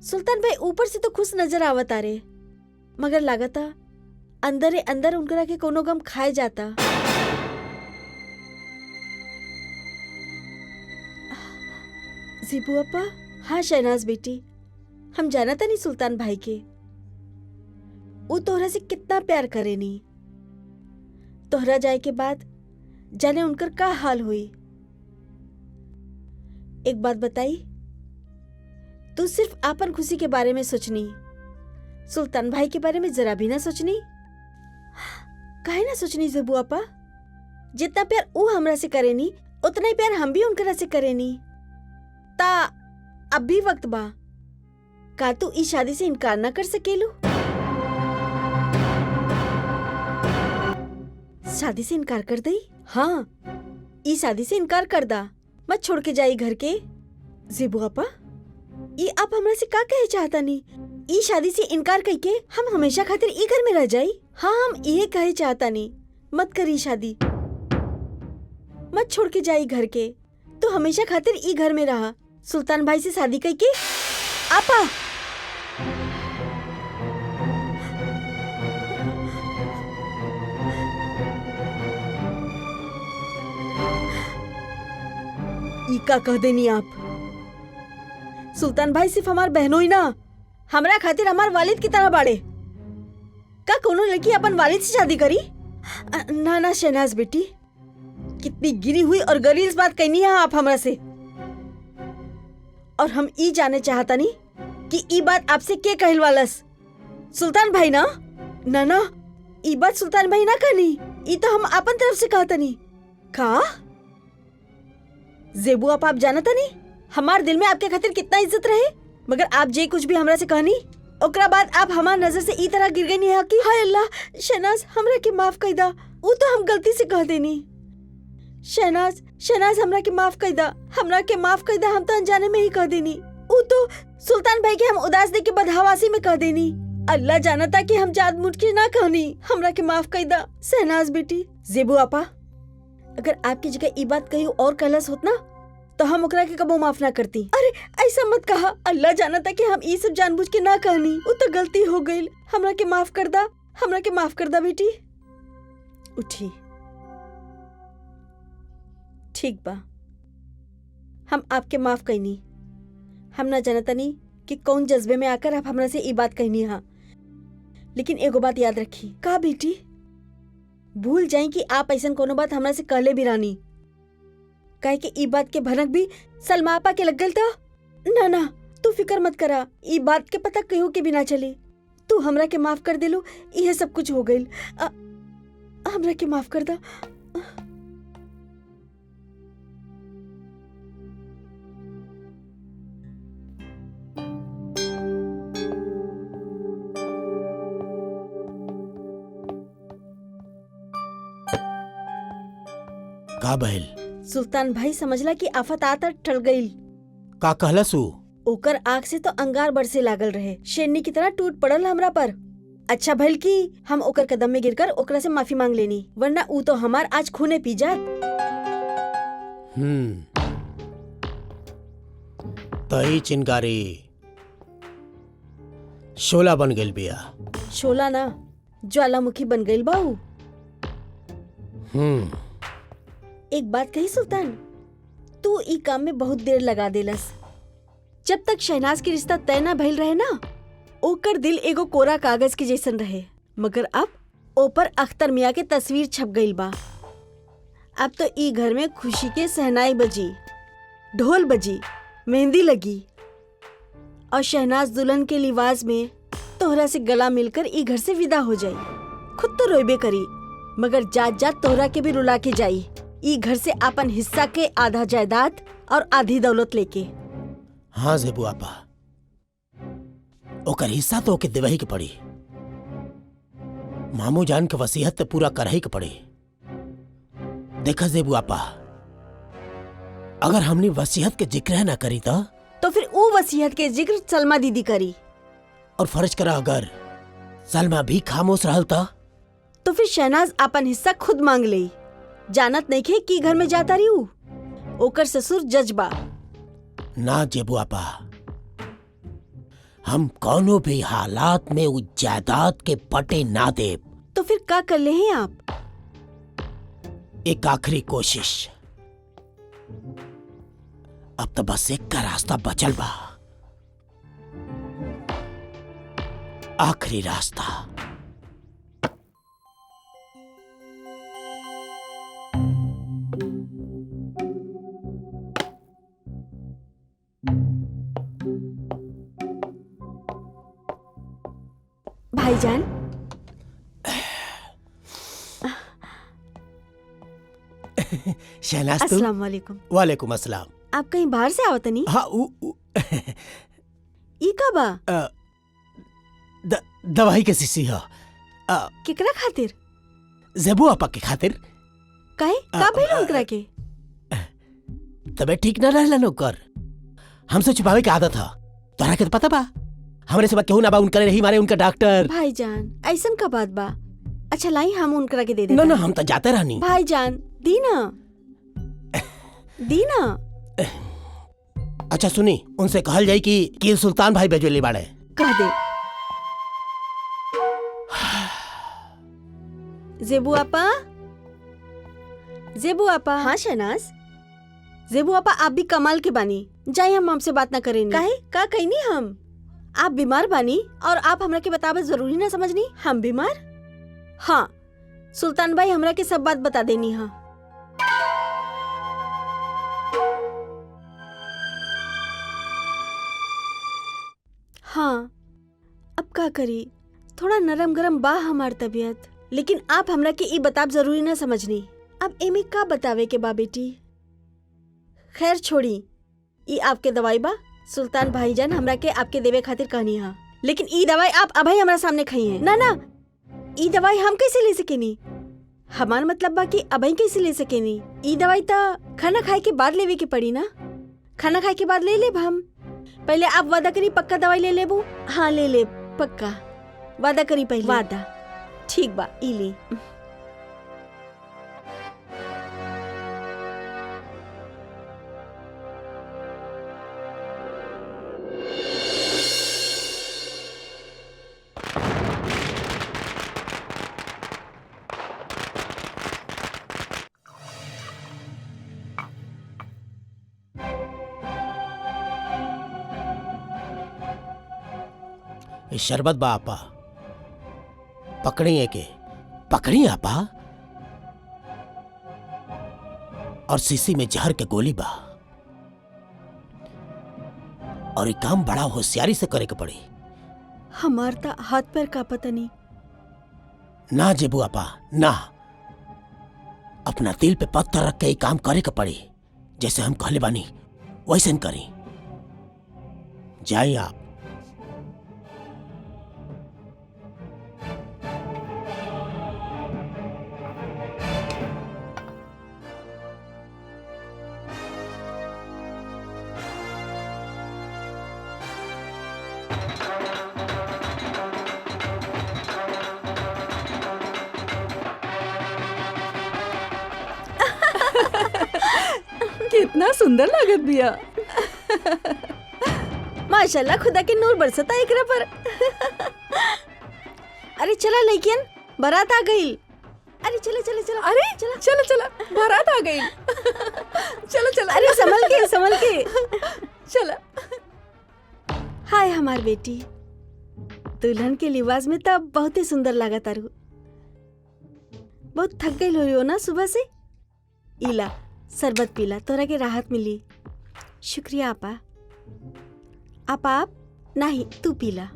सुल्तान भाई ऊपर से तो खुश नजर आवता रे, मगर लागता अंदर अंदर उनकरा के कोनो गम खाए जाता। जीबू अपा, हाँ शहनाज बेटी, हम जाना था नहीं सुल्तान भाई के वो तोहरा से कितना प्यार करे नी। तोहरा जाए के बाद जाने उनकर का हाल हुई। एक बात बताई, तू सिर्फ आपन खुशी के बारे में सोचनी, सुल्तान भाई के बारे में जरा भी ना सोचनी। काहे ना सोचनी ज़ेबू अपा? जितना प्यार वो हमरा से करेनी उतना ही प्यार हम भी उनकरा से करेनी। ता अब भी वक्त बा, का तू इस शादी से इनकार ना कर सकेलू? शादी से इनकार कर दई? हाँ, इस शादी से इनकार कर दा, मत छोड़ के जाई घर के। ज़ेबू अपा, ये आप हमरा से का कहे चाहता नी? ई शादी से इनकार कई के हम हमेशा खातिर ई घर में रह जाई? हाँ, हम ये कहे चाहता नी, मत करी शादी, मत छोड़ के जाई घर के, तो हमेशा खातिर ई घर में रहा। सुल्तान भाई से शादी कई के आपा। ई का कह देनी आप? सुल्तान भाई सिर्फ हमार बहनों ही ना, हमरा खातिर हमार वालिद की तरह बाड़े। का कोनो लड़की अपन वालिद से शादी करी? ना ना शहनाज बेटी, कितनी गिरी हुई और गलीज बात कहनी है आप हमरा से। और हम ई जाने चाहता नहीं कि ई बात आपसे के कहल वालस? सुल्तान भाई ना? ना ना, ई बात सुल्तान भाई ना कहनी, ई तो हम अपन तरफ से कहता नहीं। का ज़ेबू आप जानता नहीं हमार दिल में आपके खातिर कितना इज्जत रहे, मगर आप जे कुछ भी हमरा से कहनी ओकरा बाद आप हमार नजर से ई तरह गिर गई नहीं है कि हाय अल्लाह, शहनाज हमरा के माफ कर दा, वो तो हम गलती से कह देनी। शहनाज, शहनाज हमरा के माफ कर दा, हमरा के माफ कर दा, हम तो अनजाने में ही कह देनी। वो तो सुल्तान भाई के हम उदास देख के बदहवासी में कह देनी। अल्लाह जाना था कि हम जाद मुझ के ना कहनी, हमरा के माफ कर दा शहनाज बेटी। ज़ेबू आपा, अगर आपकी जगह ई बात कही और कहलस होत ना तो हम ओकरा के कबो माफ ना करती। अरे ऐसा मत कहा, अल्लाह जाना था कि हम ये सब जानबूझ के ना कहनी, वो तो गलती हो गई, हमरा के माफ कर दा, हमरा के माफ कर दा बेटी। उठी, ठीक बा, हम आपके माफ कहनी। हम ना जानतनी कि कौन जज्बे में आकर आप हमरा से ई बात कहनी हा, लेकिन एगो बात याद रखी। का बेटी, भूल जाई कि आप ऐसा कोनो बात हमरा से कहले भी रानी, काहे कि ई बात के भनक भी सलमा आपा के लग गल था। ना ना, तू फिक्र मत करा, ई बात के पता कहियो के भी ना चले। तू हमरा के माफ कर देलू, यह सब कुछ हो गइल। हमरा के माफ कर दा। का भइल? सुल्तान भाई समझला कि आफत आता टल गई। का कहलसू? ओकर आँख से तो अंगार बरसे लागल रहे, शेरनी की तरह टूट पड़ल हमरा पर। अच्छा भइल कि हम ओकर कदम में गिरकर ओकरा से माफी मांग लेनी, वरना ऊ तो हमार आज खूने पी जात। तई चिंगारी शोला बन गइल बिया। शोला ना, ज्वालामुखी बन गइल बाऊ। एक बात कही सुल्तान, तू ई काम में बहुत देर लगा देलस। जब तक शहनाज के रिश्ता तय ना भइल रहे ना, ओकर दिल एगो कोरा कागज के जैसन रहे, मगर अब ऊपर अख्तर मियाँ के तस्वीर छप गइल बा। अब तो ई घर में खुशी के सहनाई बजी, ढोल बजी, मेहंदी लगी और शहनाज दुल्हन के लिबास में तोहरा से गला मिलकर ई घर से विदा हो जाई। खुद तो रोइबे करी, मगर जात जात तोहरा के भी रुला के जाई, ई घर से अपन हिस्सा के आधा जायदाद और आधी दौलत लेके। हाँ जेबू आपा, ओकर हिस्सा तो ओके देवही के पड़ी। मामू जान के वसीयत तो पूरा करही के पड़ी। देखा जेबू आपा, अगर हमने वसीयत के जिक्र ना करी तो फिर वो वसीयत के जिक्र सलमा दीदी करी। और फर्ज करा अगर सलमा भी खामोश रहल तो फिर शहनाज अपन हिस्सा खुद मांग ले। जानत नहीं खे की घर में जाता रही हूँ, ओकर ससुर जज्बा। ना जेबू आपा, हम कोनो भी हालात में उस जायदाद के पटे ना दे। तो फिर क्या कर ले हैं आप? एक आखिरी कोशिश। अब तो बस एक का रास्ता बचल बा, आखिरी रास्ता। भाईजान, शहनाज, अस्सलाम वालेकुम। वालेकुम अस्सलाम। आप कहीं बाहर से आवत नहीं? हाँ, ई का बा? दवाई के शीशी है। केकरा खातिर? जेबू आपा के खातिर। काहे का भइल उनकरा के? तबीयत ठीक न रहलन ओकर, हमसे छुपावे के आदत है। तोहरा के तो पता बा, हमरे से केहू ना बा उनकरे रही मारे उनका डॉक्टर। भाईजान, ऐसन का बात बा? अच्छा लाई, हम उनकरा के दे दे। ना ना, हम तो जाते रहनी। भाईजान दीना, दीना। अच्छा सुनी, उनसे कहल जाई कि सुल्तान भाई भेजले बाड़े। कह दे। जेबू आपा, जेबू आपा। हाँ शहनाज। जेबू आपा, आप भी कमाल के बानी, जाए हम हमसे बात ना करेंगे। काहे का कहनी हम? आप बीमार बानी और आप हमरा के बतावे जरूरी ना समझनी। हम बीमार? हाँ, सुल्तान भाई हमरा के सब बात बता देनी। हाँ हाँ, अब का करी, थोड़ा नरम गरम बा हमार तबीयत, लेकिन आप हमरा के ई बताब जरूरी ना समझनी। अब एमे का बतावे के बा बेटी? खैर छोड़ी, ई आपके दवाई बा, सुल्तान भाईजान हमरा के आपके देवे खातिर कहनी हा, लेकिन ई दवाई आप अभी हमरा सामने खाई है। ना ना, ई दवाई हम कैसे ले सकेनी? हमार मतलब बा कि अभी कैसे ले सकेनी? ई दवाई ता खाना खाए के बाद लेवे के पड़ी ना। खाना खाए के बाद ले लेब हम। पहले आप वादा करी पक्का दवाई ले लेबू। हाँ ले ले, पक्का वादा करी पहले। वादा? ठीक बा, ई ले। ये शरबत बा आपा, पकड़ी के पकड़ी आपा। और शीशी में जहर के गोली बा, और ये काम बड़ा होशियारी से करे के पड़ी। हमार ता हाथ पैर का पता नहीं। ना जेबू आपा ना, अपना दिल पे पत्थर रख के ये काम करे के पड़ी। जैसे हम कहले बानी वैसे न करी। जाइए आप। कितना सुंदर लागत बिया। माशाल्लाह, खुदा के नूर बरसता एकरा पर। अरे चला लेकिन बारात आ गई। अरे चलो चलो चलो। अरे चला चला चला, बारात आ गई। चलो चलो। अरे संभल के चला। हाय हमार बेटी, दुल्हन के लिबास में तब बहुत ही सुंदर लगा तारू। बहुत थक गई हो ना सुबह से। इला शरबत पीला, तोरा के राहत मिली। शुक्रिया आपा। आप नहीं, तू पीला।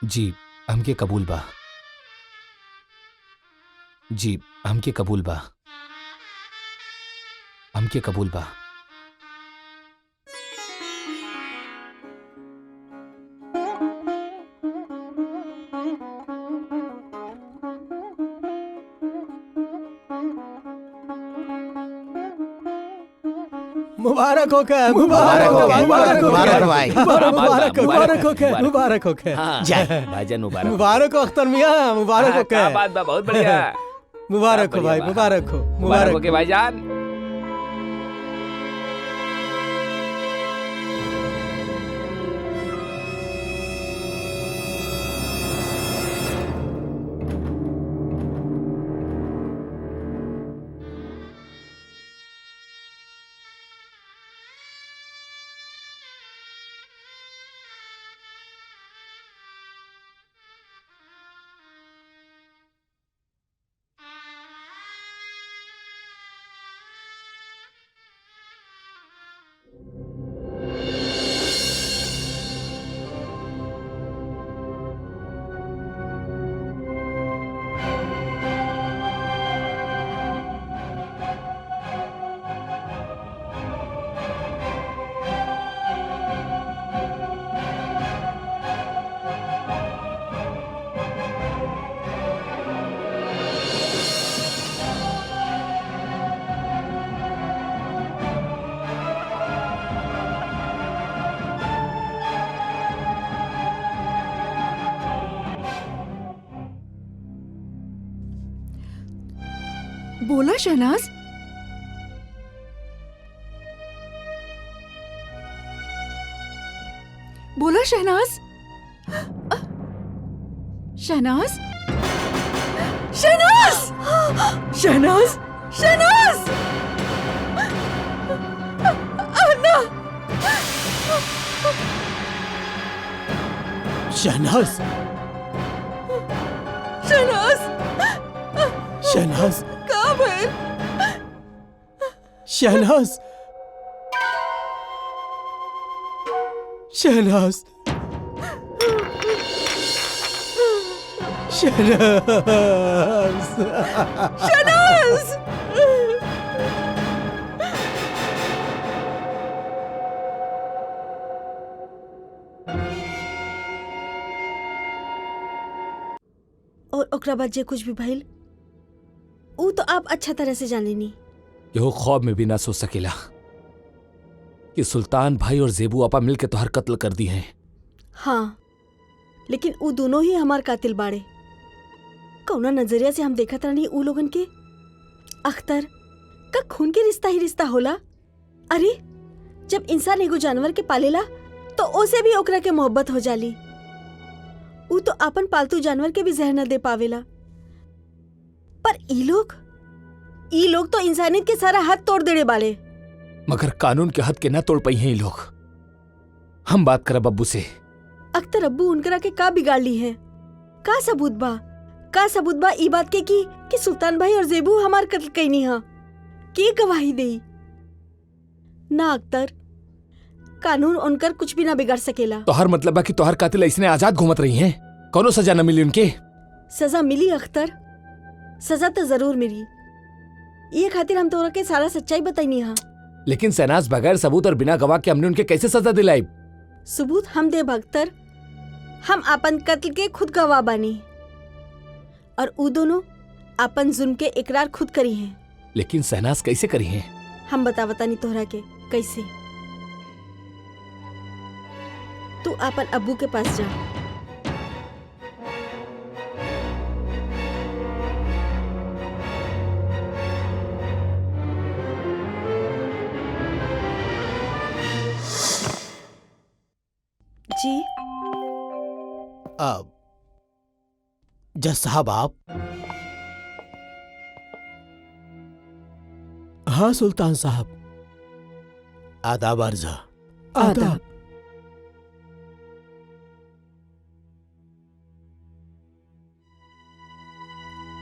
जी हमके कबूल बा। जी हमके कबूल बा। हमके कबूल बा। मुबारक हो के, मुबारक हो, मुबारक हो भाई, मुबारक हो के, मुबारक हो के। जय भाईजान मुबारक। मुबारक हो अख्तर मियां, मुबारक हो के। क्या बात बा, बहुत बढ़िया। मुबारक हो भाई, मुबारक हो, मुबारक हो के भाईजान। बोला शहनाज। बोला शहनाज। शहनाज शहनाज शहनाज शहनाज। अन्ना। शहनाज, शहनाज। शहनाज, कहाँ भाई? शहनाज, शहनाज, शहनाज, शहनाज। और ओकरा बाद जे कुछ भी भइल, ऊ तो आप अच्छा तरह से जाने नी। यहो ख्वाब में भी ना सोच सकेला कि सुल्तान भाई और जेबू आपा मिलके तोहर कत्ल कर दी हैं। हाँ, लेकिन ऊ दोनों ही हमार कातिल बाड़े। कौना नजरिया से हम देखत रहनी ऊ लोगन के। अख्तर, का खून के रिश्ता ही रिश्ता होला? अरे जब इंसान एगो जानवर के पालेला तो ओसे भी ओकरा के मोहब्बत हो जाली। ऊ तो अपन पालतू जानवर के भी जहर न दे पावेला, पर ई लोग तो इंसानियत के सारा हद तोड़ देने वाले। मगर कानून के हद के ना तोड़ पाई हैं ये लोग। हम बात करब अब्बू से। अख्तर, अब्बू उनकरा के का बिगाड़ ली है? का सबूत बा? का सबूत बा ई बात के कि सुल्तान भाई और जेबू हमार कत्ल कईनी हा? के गवाही देई? ना अख्तर, कानून उनकर कुछ भी ना बिगाड़ सकेला। तोहर मतलब है कि तोहर कातिल इसने आजाद घूमत रही हैं? कौनो सजा न मिली उनके? सजा मिली अख्तर, सजा तो जरूर मिली। ये खातिर हम तोरा के सारा सच्चाई बताईनी हा। लेकिन शहनाज बगैर सबूत और बिना गवाह के हमने उनके कैसे सजा दिलाई? सबूत हम दे अख्तर। हम अपन कत्ल के खुद गवाह बानी और ऊ दोनों अपन जुल्म के इकरार खुद करी हैं। लेकिन शहनाज कैसे करी हैं? हम बतानी तोहरा के कैसे। तू अपन अब्बू के पास जा। जी अब जज साहब आप। हाँ सुल्तान साहब। आदाब अर्जा। आदाब।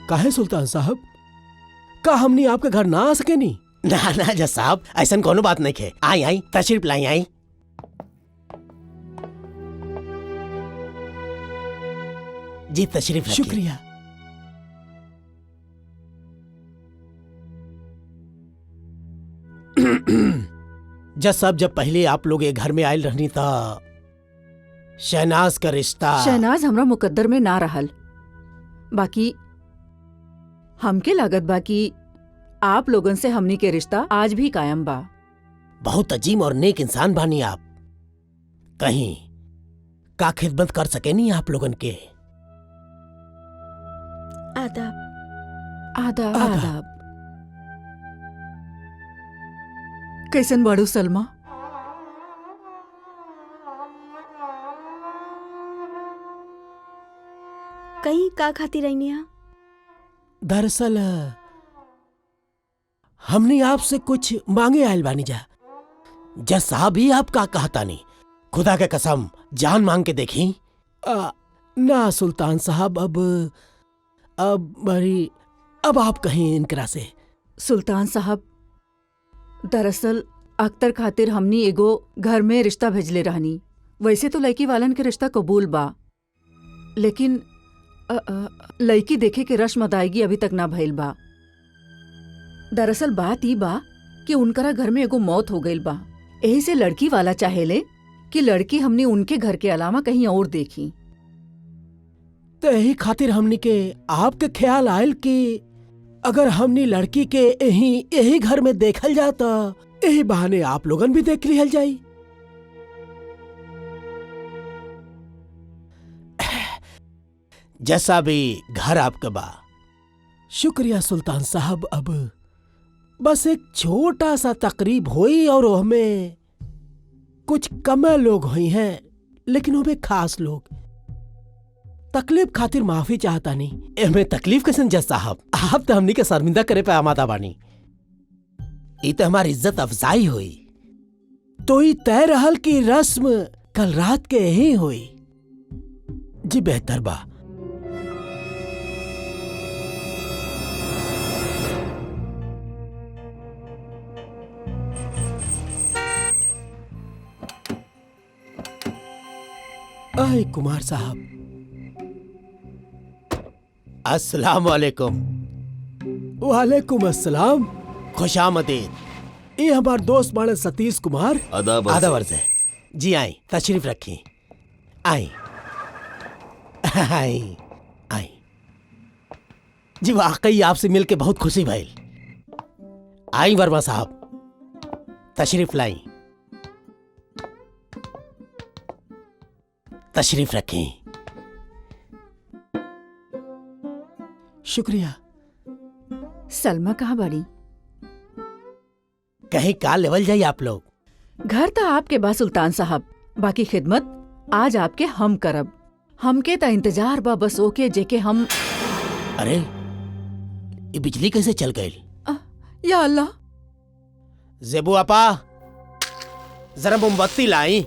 काहे सुल्तान साहब, का हमनी आपके घर ना आ सके नी? ना ना जज साहब, ऐसा कोनो बात नहीं है। आई आई तशरीफ लाई आई। जी तशरीफ। शुक्रिया। जज साहब, जब पहले आप लोग ये घर में आयल रहनी था, शहनाज का रिश्ता। शहनाज हमरा मुकद्दर में ना रहल। बाकी हमके लागत बा कि आप लोगन से हमनी के रिश्ता आज भी कायम बा। बहुत अजीम और नेक इंसान बानी आप। कहीं का खिदमत कर सके नहीं आप लोगन के। आदाब। आदाब। आदाब। कैसन बाड़ू सलमा? कहीं का खाती रहनी है? दरअसल हमने आपसे कुछ मांगे आयल बानी जा। जज साहब ही आप का कहता नहीं, खुदा के कसम जान मांग के देखी। ना सुल्तान साहब, अब आप कहीं इनकरा से। सुल्तान साहब, दरअसल अख्तर खातिर हमनी एगो घर में रिश्ता भेजले रहनी। वैसे तो लड़की वालन के रिश्ता कबूल बा, लेकिन लड़की देखे के रस्म अदायगी अभी तक ना भइल बा। दरअसल बात ई बा कि उनकरा घर में एगो मौत हो गइल बा। यही से लड़की वाला चाहेले कि लड़की हमने उनके घर के अलावा कहीं और देखी। तो यही खातिर हमनी के आपके ख्याल आयल कि अगर हमनी लड़की के यही घर में देखल जाता, यही बहाने आप लोगन भी देख लिहल जाई। जैसा भी घर आपका बा। शुक्रिया सुल्तान साहब। अब बस एक छोटा सा तकरीब हुई और हमें कुछ कम लोग हुई हैं, लेकिन हमें खास लोग। तकलीफ खातिर माफी चाहता नहीं। एमे तकलीफ कैसे जज साहब, आप तो हमनी के शर्मिंदा करे पे आमादा बानी। ई तो हमारी इज्जत अफजाई हुई। तो ई तय रहल की रस्म कल रात के ही हुई। जी बेहतर बा। आए कुमार साहब। अस्सलाम वालेकुम। वालेकुम अस्सलाम। खुशामदीद। ये हमार दोस्त बाड़े सतीश कुमार। आदाब। आदाब अर्ज़ है। जी आई तशरीफ रखी। आई आई आई। जी वाकई आपसे मिलके बहुत खुशी भइल। आई वर्मा साहब, तशरीफ लाई। तशरीफ रखें। शुक्रिया। सलमा कहाँ बाड़ी? कहीं का लेवल जाइए आप लोग। घर तो आपके बा सुल्तान साहब, बाकी खिदमत आज आपके हम करब। हमके त इंतजार बा बस ओके जेके हम। अरे ये बिजली कैसे चल गई? या अल्लाह। जेबू आपा जरा मोमबत्ती लाई।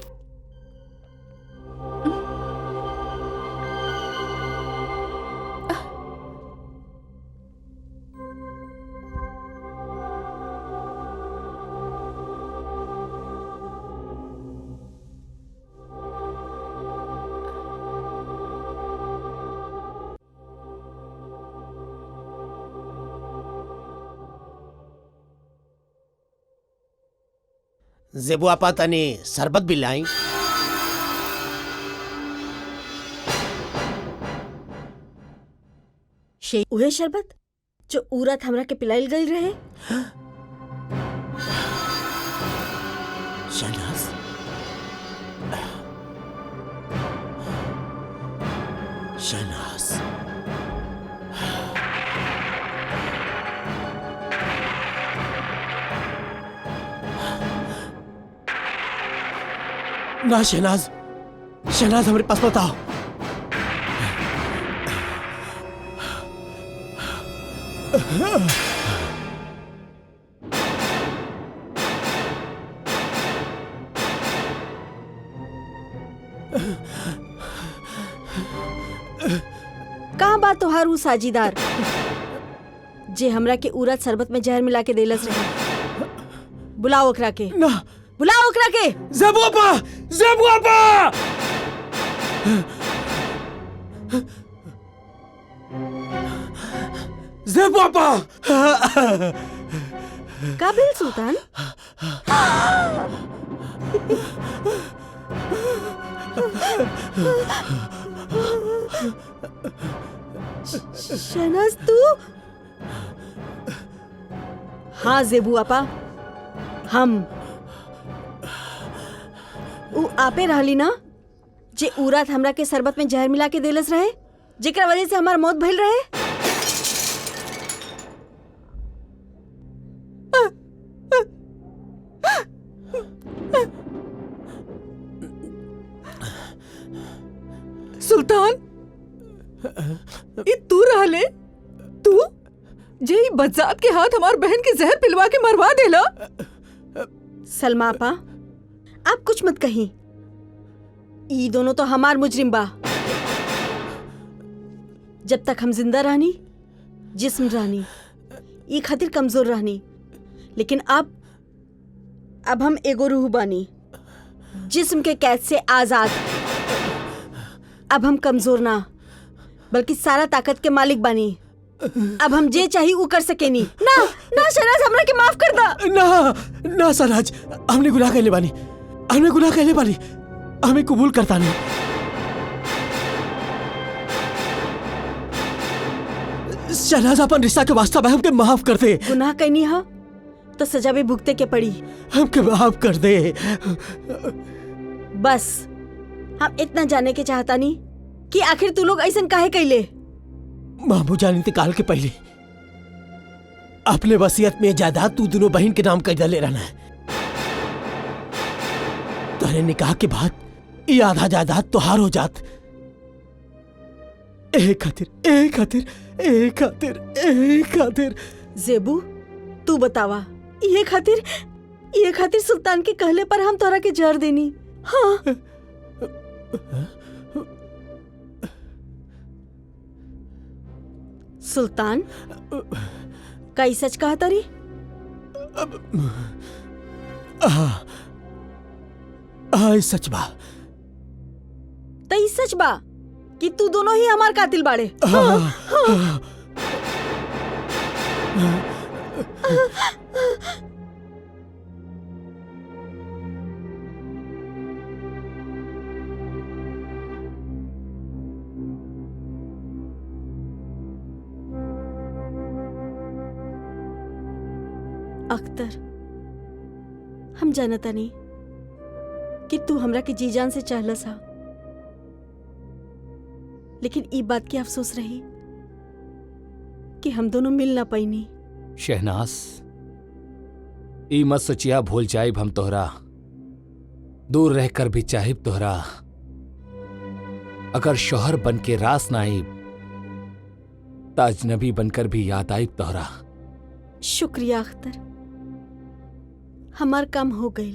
जेबू आपा तनी शरबत भी लाई। उहे शरबत जो उरत हमरा के पिलाइल गई रहे। शहनाज, शहनाज, ना शहनाज, शहनाज हमारे पास मत आओ। कहाँ बात तोहार ऊ साझीदार जे हमरा के उरत शरबत में जहर मिला के देलस रहे? बुलाओ ओकरा के, ना, बुलाओ ओकरा के। जेबू आपा, जेबू आपा। जेबू आपा। काबिल सुल्तान, शहनाज तू? हाँ जेबू आपा, हम ऊ आपे रहली ना जे उरात हमरा के शरबत में जहर मिला के देलस रहे, जेकरा वजह से हमार मौत भइल रहे। सुल्तान, ये तू रहले? तू जे ई बदजात के हाथ हमार बहन के जहर पिलवा के मरवा देला? सलमा आपा, आप कुछ मत कहीं। ई दोनों तो हमार मुजरिम बा। जब तक हम जिंदा रहनी, जिस्म रहनी, ई खातिर कमजोर रहनी, लेकिन अब हम एगो रूह बानी, जिस्म के कैद से आजाद। अब हम कमजोर ना बल्कि सारा ताकत के मालिक बानी। अब हम जे चाहिए वो कर सकेनी। ना ना शहनाज, हमरा के माफ कर दा। ना ना शहनाज, हमने गुनाह कैले बानी, हमने गुनाह कैले बानी, हमें कबूल करता नहीं। शहनाज, अपन रिश्ता के वास्ता में हमके माफ कर दे। गुनाह कैनी हा तो सजा भी भुगते के पड़ी। हमके माफ कर दे। बस हम इतना जाने के चाहता नहीं कि आखिर तू लोग ऐसा काहे कैले। मामू जान इंतकाल के पहले अपने वसीयत में जायदाद तू दोनों बहन के नाम कर डाले रहना है। तेरे निकाह के बाद ये आधा जायदाद तोहार हो जात। एक खातिर, एक खातिर, एक खातिर, एक खातिर। जेबू तू बतावा, ये खातिर सुल्तान के कहले पर हम तोरा के जहर देनी? हाँ सुल्तान, कई सच कहा तारी? सच बा। तई सच बा कि तू दोनों ही हमार कातिल बाड़े? अख्तर, हम जानता नहीं कि तू हमरा के जी जान से चाहलस हा, लेकिन ई बात की अफसोस रही कि हम दोनों मिल ना पैनी। शहनाज, ई मत सोचिया भूल जाइब हम तोहरा, दूर रहकर भी चाहिब तोहरा। अगर शोहर बन के रास ना आइब, ताजनबी बनकर भी याद आइब तोहरा। शुक्रिया अख्तर, हमार काम हो गई।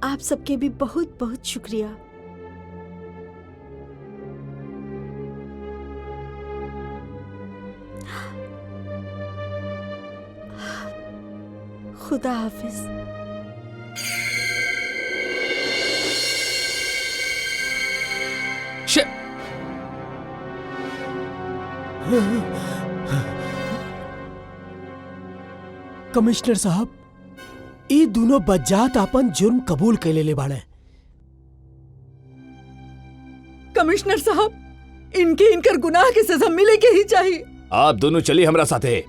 आप सबके भी बहुत बहुत शुक्रिया। खुदा हाफिज। कमिश्नर साहब, ये दोनों बज्जात अपन जुर्म कबूल कर ले बाड़े। कमिश्नर साहब, इनके इनकर गुनाह की सजा मिले के ही चाहिए। आप दोनों चलिए हमरा साथे।